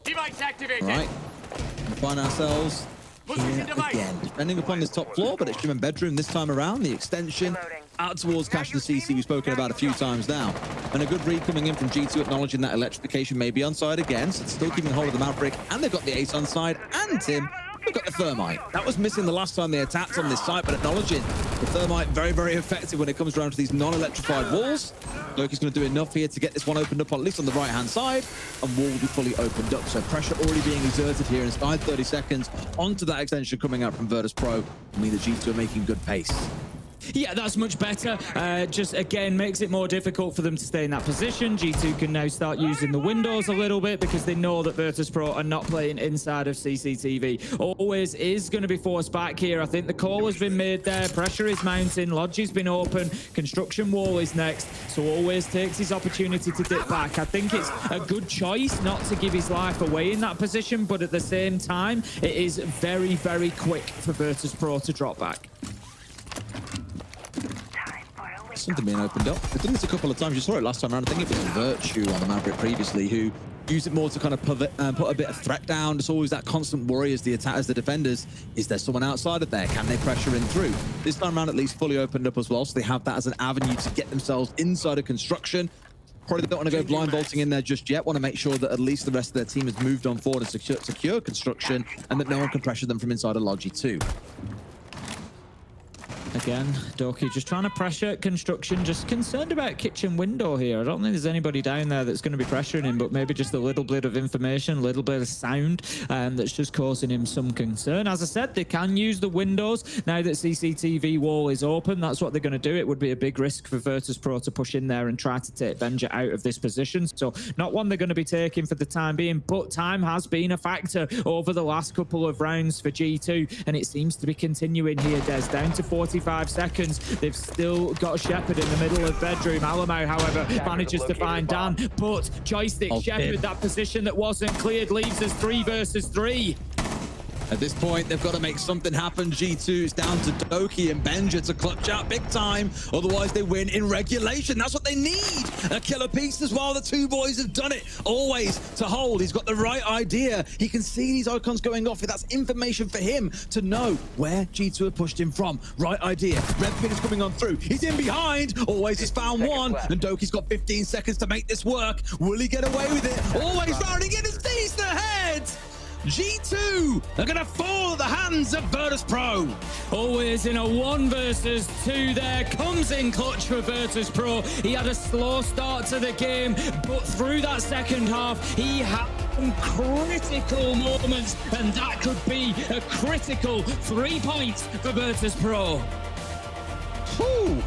Device activated. Right. We find ourselves here again, defending upon this top floor, but it's gym and bedroom this time around. The extension out towards Cash and CC we've spoken about a few times now. And a good read coming in from G2, acknowledging that electrification may be on side again, so it's still keeping hold of the Maverick, and they've got the ace on side, and Tim, they've got the thermite. That was missing the last time they attacked on this site, but acknowledging the thermite very, very effective when it comes around to these non-electrified walls. Loki's going to do enough here to get this one opened up, at least on the right-hand side, and wall will be fully opened up. So pressure already being exerted here, and it's 30 seconds onto that extension coming out from Virtus.Pro. I mean, the G2 are making good pace. Yeah, that's much better. Just, again, makes it more difficult for them to stay in that position. G2 can now start using the windows a little bit because they know that Virtus.Pro are not playing inside of CCTV. Always is going to be forced back here. I think the call has been made there. Pressure is mounting. Logi's been open. Construction wall is next. So Always takes his opportunity to dip back. I think it's a good choice not to give his life away in that position, but at the same time, it is very, very quick for Virtus.Pro to drop back. Something being opened up. I've done this a couple of times. You saw it last time around. I think it was Virtue on the Maverick previously who used it more to kind of pivot and put a bit of threat down. It's always that constant worry as the attackers, the defenders. Is there someone outside of there? Can they pressure in through? This time around at least fully opened up as well, so they have that as an avenue to get themselves inside of construction. Probably don't want to go blind bolting in there just yet. Want to make sure that at least the rest of their team has moved on forward and secure construction, and that no one can pressure them from inside of Logi too. Again, Doki just trying to pressure construction, just concerned about kitchen window here. I don't think there's anybody down there that's going to be pressuring him, but maybe just a little bit of information, a little bit of sound that's just causing him some concern. As I said, they can use the windows now that CCTV wall is open. That's what they're going to do. It would be a big risk for Virtus.Pro to push in there and try to take Benja out of this position. So not one they're going to be taking for the time being, but time has been a factor over the last couple of rounds for G2, and it seems to be continuing here, Des. Down to 45 seconds. They've still got Shepard in the middle of bedroom. Alamo, however, manages to find Dan, but joystick Shepard, that position that wasn't cleared, leaves us 3 versus 3. At this point, they've got to make something happen. G2 is down to Doki and Benja to clutch out big time. Otherwise, they win in regulation. That's what they need. A killer piece as well. The two boys have done it. Always to hold. He's got the right idea. He can see these icons going off. That's information for him to know where G2 have pushed him from. Right idea. Red pin is coming on through. He's in behind. Always has found one. And Doki's got 15 seconds to make this work. Will he get away with it? Always rounding in and stays the head. G2 are going to fall at the hands of Virtus.Pro. Always in a 1 versus 2 there. Comes in clutch for Virtus.Pro. He had a slow start to the game, but through that second half, he had some critical moments, and that could be a critical 3 points for Virtus.Pro. Whew.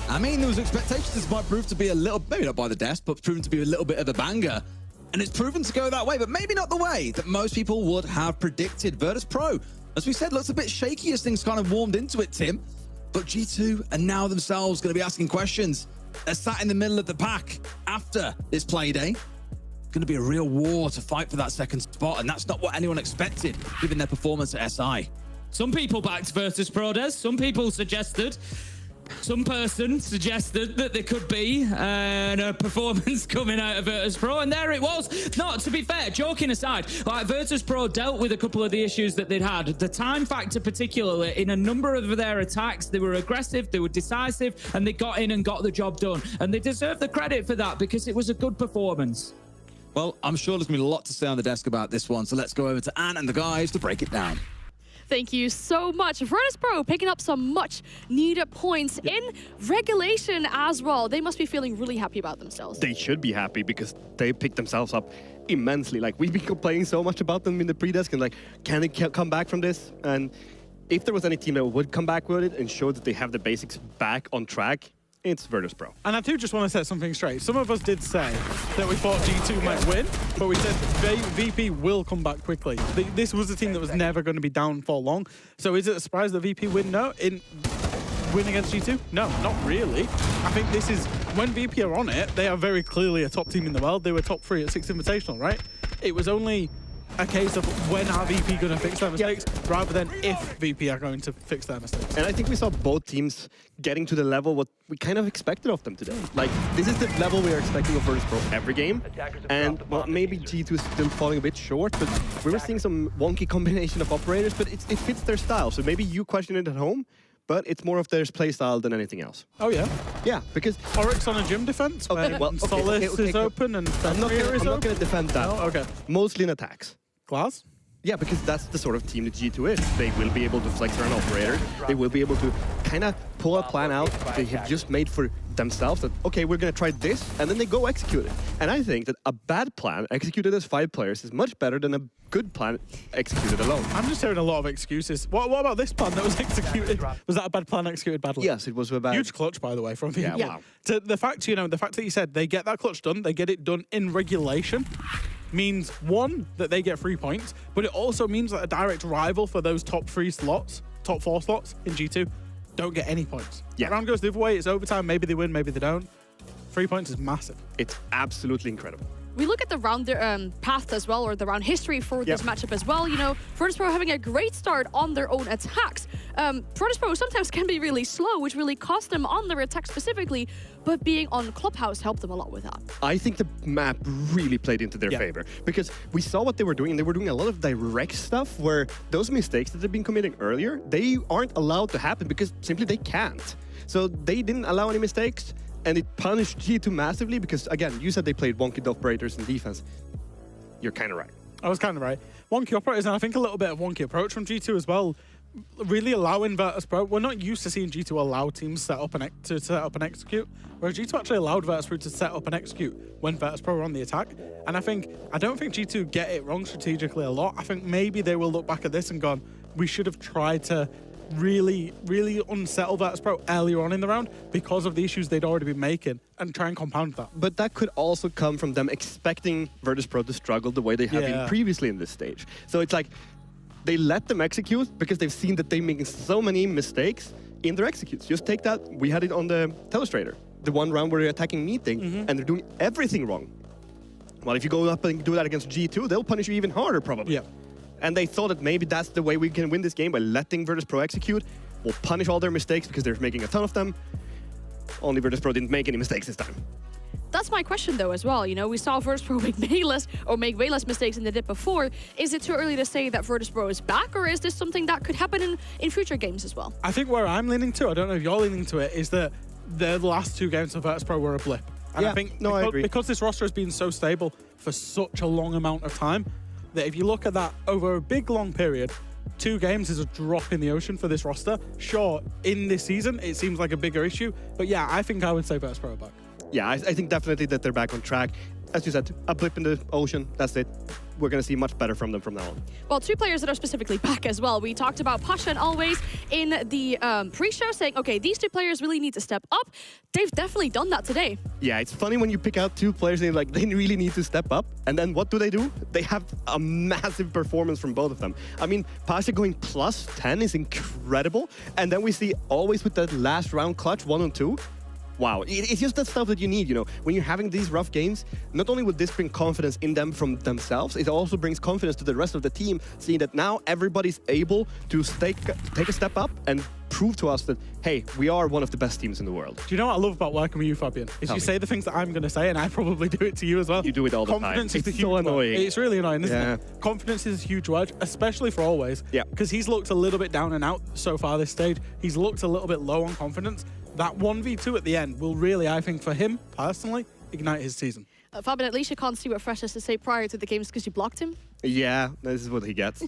I mean, there was expectations this might prove to be a little, maybe not by the desk, but proven to be a little bit of a banger. And it's proven to go that way, but maybe not the way that most people would have predicted. Virtus.Pro, as we said, looks a bit shaky as things kind of warmed into it, Tim. But G2 are now themselves going to be asking questions. They're sat in the middle of the pack after this play day. It's going to be a real war to fight for that second spot, and that's not what anyone expected, given their performance at SI. Some people backed Virtus.Pro, Des. Some people suggested some person suggested that there could be a performance coming out of Virtus.Pro, and there it was. No, to be fair, joking aside, like Virtus.Pro dealt with a couple of the issues that they'd had. The time factor particularly, in a number of their attacks, they were aggressive, they were decisive, and they got in and got the job done. And they deserve the credit for that because it was a good performance. Well, I'm sure there's going to be a lot to say on the desk about this one, so let's go over to Anne and the guys to break it down. Thank you so much. Virtus.Pro picking up some much needed points in regulation as well. They must be feeling really happy about themselves. They should be happy because they picked themselves up immensely. Like, we've been complaining so much about them in the pre-desk and like, can they come back from this? And if there was any team that would come back with it and show that they have the basics back on track, it's Virtus.Pro. And I do just want to set something straight. Some of us did say that we thought G2 might win, but we said VP will come back quickly. This was a team that was never going to be down for long. So is it a surprise that VP win? No. Win against G2? No, not really. I think this is, when VP are on it, they are very clearly a top team in the world. They were top 3 at 6th Invitational, right? It was only a case of when are VP going to fix their mistakes rather than if VP are going to fix their mistakes. And I think we saw both teams getting to the level what we kind of expected of them today. Like, this is the level we are expecting of Virtus.Pro every game. And well, maybe G2 is still falling a bit short, but we were seeing some wonky combination of operators, but it fits their style. So maybe you question it at home, but it's more of their play style than anything else. Oh, yeah? Yeah, because Oryx on a gym defense, okay, well, Solace is open and I'm not Fenrir is going open. to defend that. No? Okay. Mostly in attacks. Glass? Yeah, because that's the sort of team that G2 is. They will be able to flex around operators. They will be able to kind of pull a plan out they have just made for themselves that, okay, we're going to try this, and then they go execute it. And I think that a bad plan executed as 5 players is much better than a good plan executed alone. I'm just hearing a lot of excuses. What about this plan that was executed? Was that a bad plan executed badly? Yes, it was a bad... Huge clutch, by the way, from VP. Yeah, wow. To the fact, the fact that you said they get that clutch done, they get it done in regulation, means, one, that they get 3 points, but it also means that a direct rival for those top 4 slots in G2 don't get any points. Yeah. The round goes the other way, it's overtime, maybe they win, maybe they don't. 3 points is massive. It's absolutely incredible. We look at the round path as well, or the round history for this matchup as well. Virtus.Pro having a great start on their own attacks. Virtus.Pro sometimes can be really slow, which really cost them on their attack specifically, but being on Clubhouse helped them a lot with that. I think the map really played into their favor because we saw what they were doing. They were doing a lot of direct stuff where those mistakes that they've been committing earlier, they aren't allowed to happen because simply they can't. So they didn't allow any mistakes. And it punished G2 massively because, again, you said they played wonky operators in defense. You're kind of right. I was kind of right. Wonky operators, and I think a little bit of wonky approach from G2 as well, really allowing Virtus.Pro. We're not used to seeing G2 allow teams set up and execute, whereas G2 actually allowed Virtus.Pro to set up and execute when Virtus.Pro were on the attack. And I don't think G2 get it wrong strategically a lot. I think maybe they will look back at this and go, we should have tried to really unsettle Virtus.Pro earlier on in the round because of the issues they'd already been making and try and compound that. But that could also come from them expecting Virtus.Pro to struggle the way they have been previously in this stage. So it's like they let them execute because they've seen that they're making so many mistakes in their executes. Just take that. We had it on the Telestrator. The one round where they're attacking meeting and they're doing everything wrong. Well, if you go up and do that against G2, they'll punish you even harder probably. Yeah. And they thought that maybe that's the way we can win this game by letting Virtus.Pro execute. We'll punish all their mistakes because they're making a ton of them. Only Virtus.Pro didn't make any mistakes this time. That's my question though as well. We saw Virtus.Pro make way less mistakes than they did before. Is it too early to say that Virtus.Pro is back, or is this something that could happen in future games as well? I think where I'm leaning to, I don't know if you're leaning to it, is that the last 2 games of Virtus.Pro were a blip. And I think I agree. Because this roster has been so stable for such a long amount of time, that if you look at that over a big, long period, 2 games is a drop in the ocean for this roster. Sure, in this season, it seems like a bigger issue. But yeah, I think I would say Virtus.Pro back. Yeah, I think definitely that they're back on track. As you said, a blip in the ocean, that's it. We're going to see much better from them from now on. Well, 2 players that are specifically back as well. We talked about Pasha and Always in the pre-show, saying, okay, these 2 players really need to step up. They've definitely done that today. Yeah, it's funny when you pick out 2 players and like, they really need to step up. And then what do? They have a massive performance from both of them. I mean, Pasha going plus 10 is incredible. And then we see Always with that last round clutch, 1-on-2. Wow, it's just that stuff that you need, When you're having these rough games, not only would this bring confidence in them from themselves, it also brings confidence to the rest of the team, seeing that now everybody's able to take a step up and prove to us that, hey, we are one of the best teams in the world. Do you know what I love about working with you, Fabian? Is you say the things that I'm going to say, and I probably do it to you as well. You do it all the time. Confidence is the It's huge so annoying. word. It's really annoying, isn't it? Confidence is a huge word, especially for Always. Yeah. Because he's looked a little bit down and out so far this stage. He's looked a little bit low on confidence. That 1v2 at the end will really, I think, for him personally, ignite his season. Fabian, at least you can't see what Fresh has to say prior to the games because you blocked him. Yeah, this is what he gets.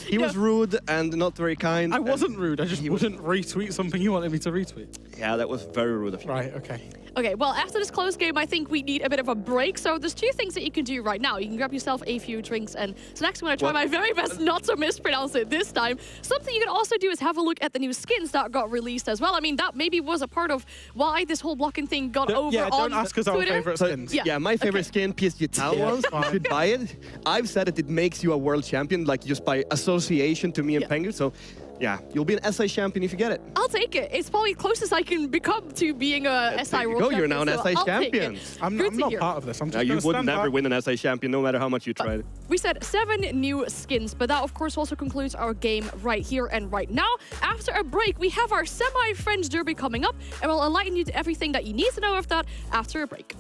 He was rude and not very kind. I wasn't rude. I just wouldn't retweet something you wanted me to retweet. Yeah, that was very rude of you. Right, okay. Okay, well, after this close game, I think we need a bit of a break. So there's two things that you can do right now. You can grab yourself a few drinks and snacks. I'm going to try my very best not to mispronounce it this time. Something you can also do is have a look at the new skins that got released as well. I mean, that maybe was a part of why this whole blocking thing got over yeah, on don't ask us our Twitter. favorite skins. Yeah, my favorite skin, PSG Tal ones. You should buy it. I've said it makes you a world champion, like just by association to me and Penguin. So, yeah, you'll be an SI champion if you get it. I'll take it. It's probably closest I can become to being a SI world champion. You're now an so SI I'll take champion. it. I'm Good to not hear. part of this. I'm just You gonna would stand never back. win an SI champion, no matter how much you tried. We said 7 new skins, but that of course also concludes our game right here and right now. After a break, we have our semi-French derby coming up, and we'll enlighten you to everything that you need to know of that after a break.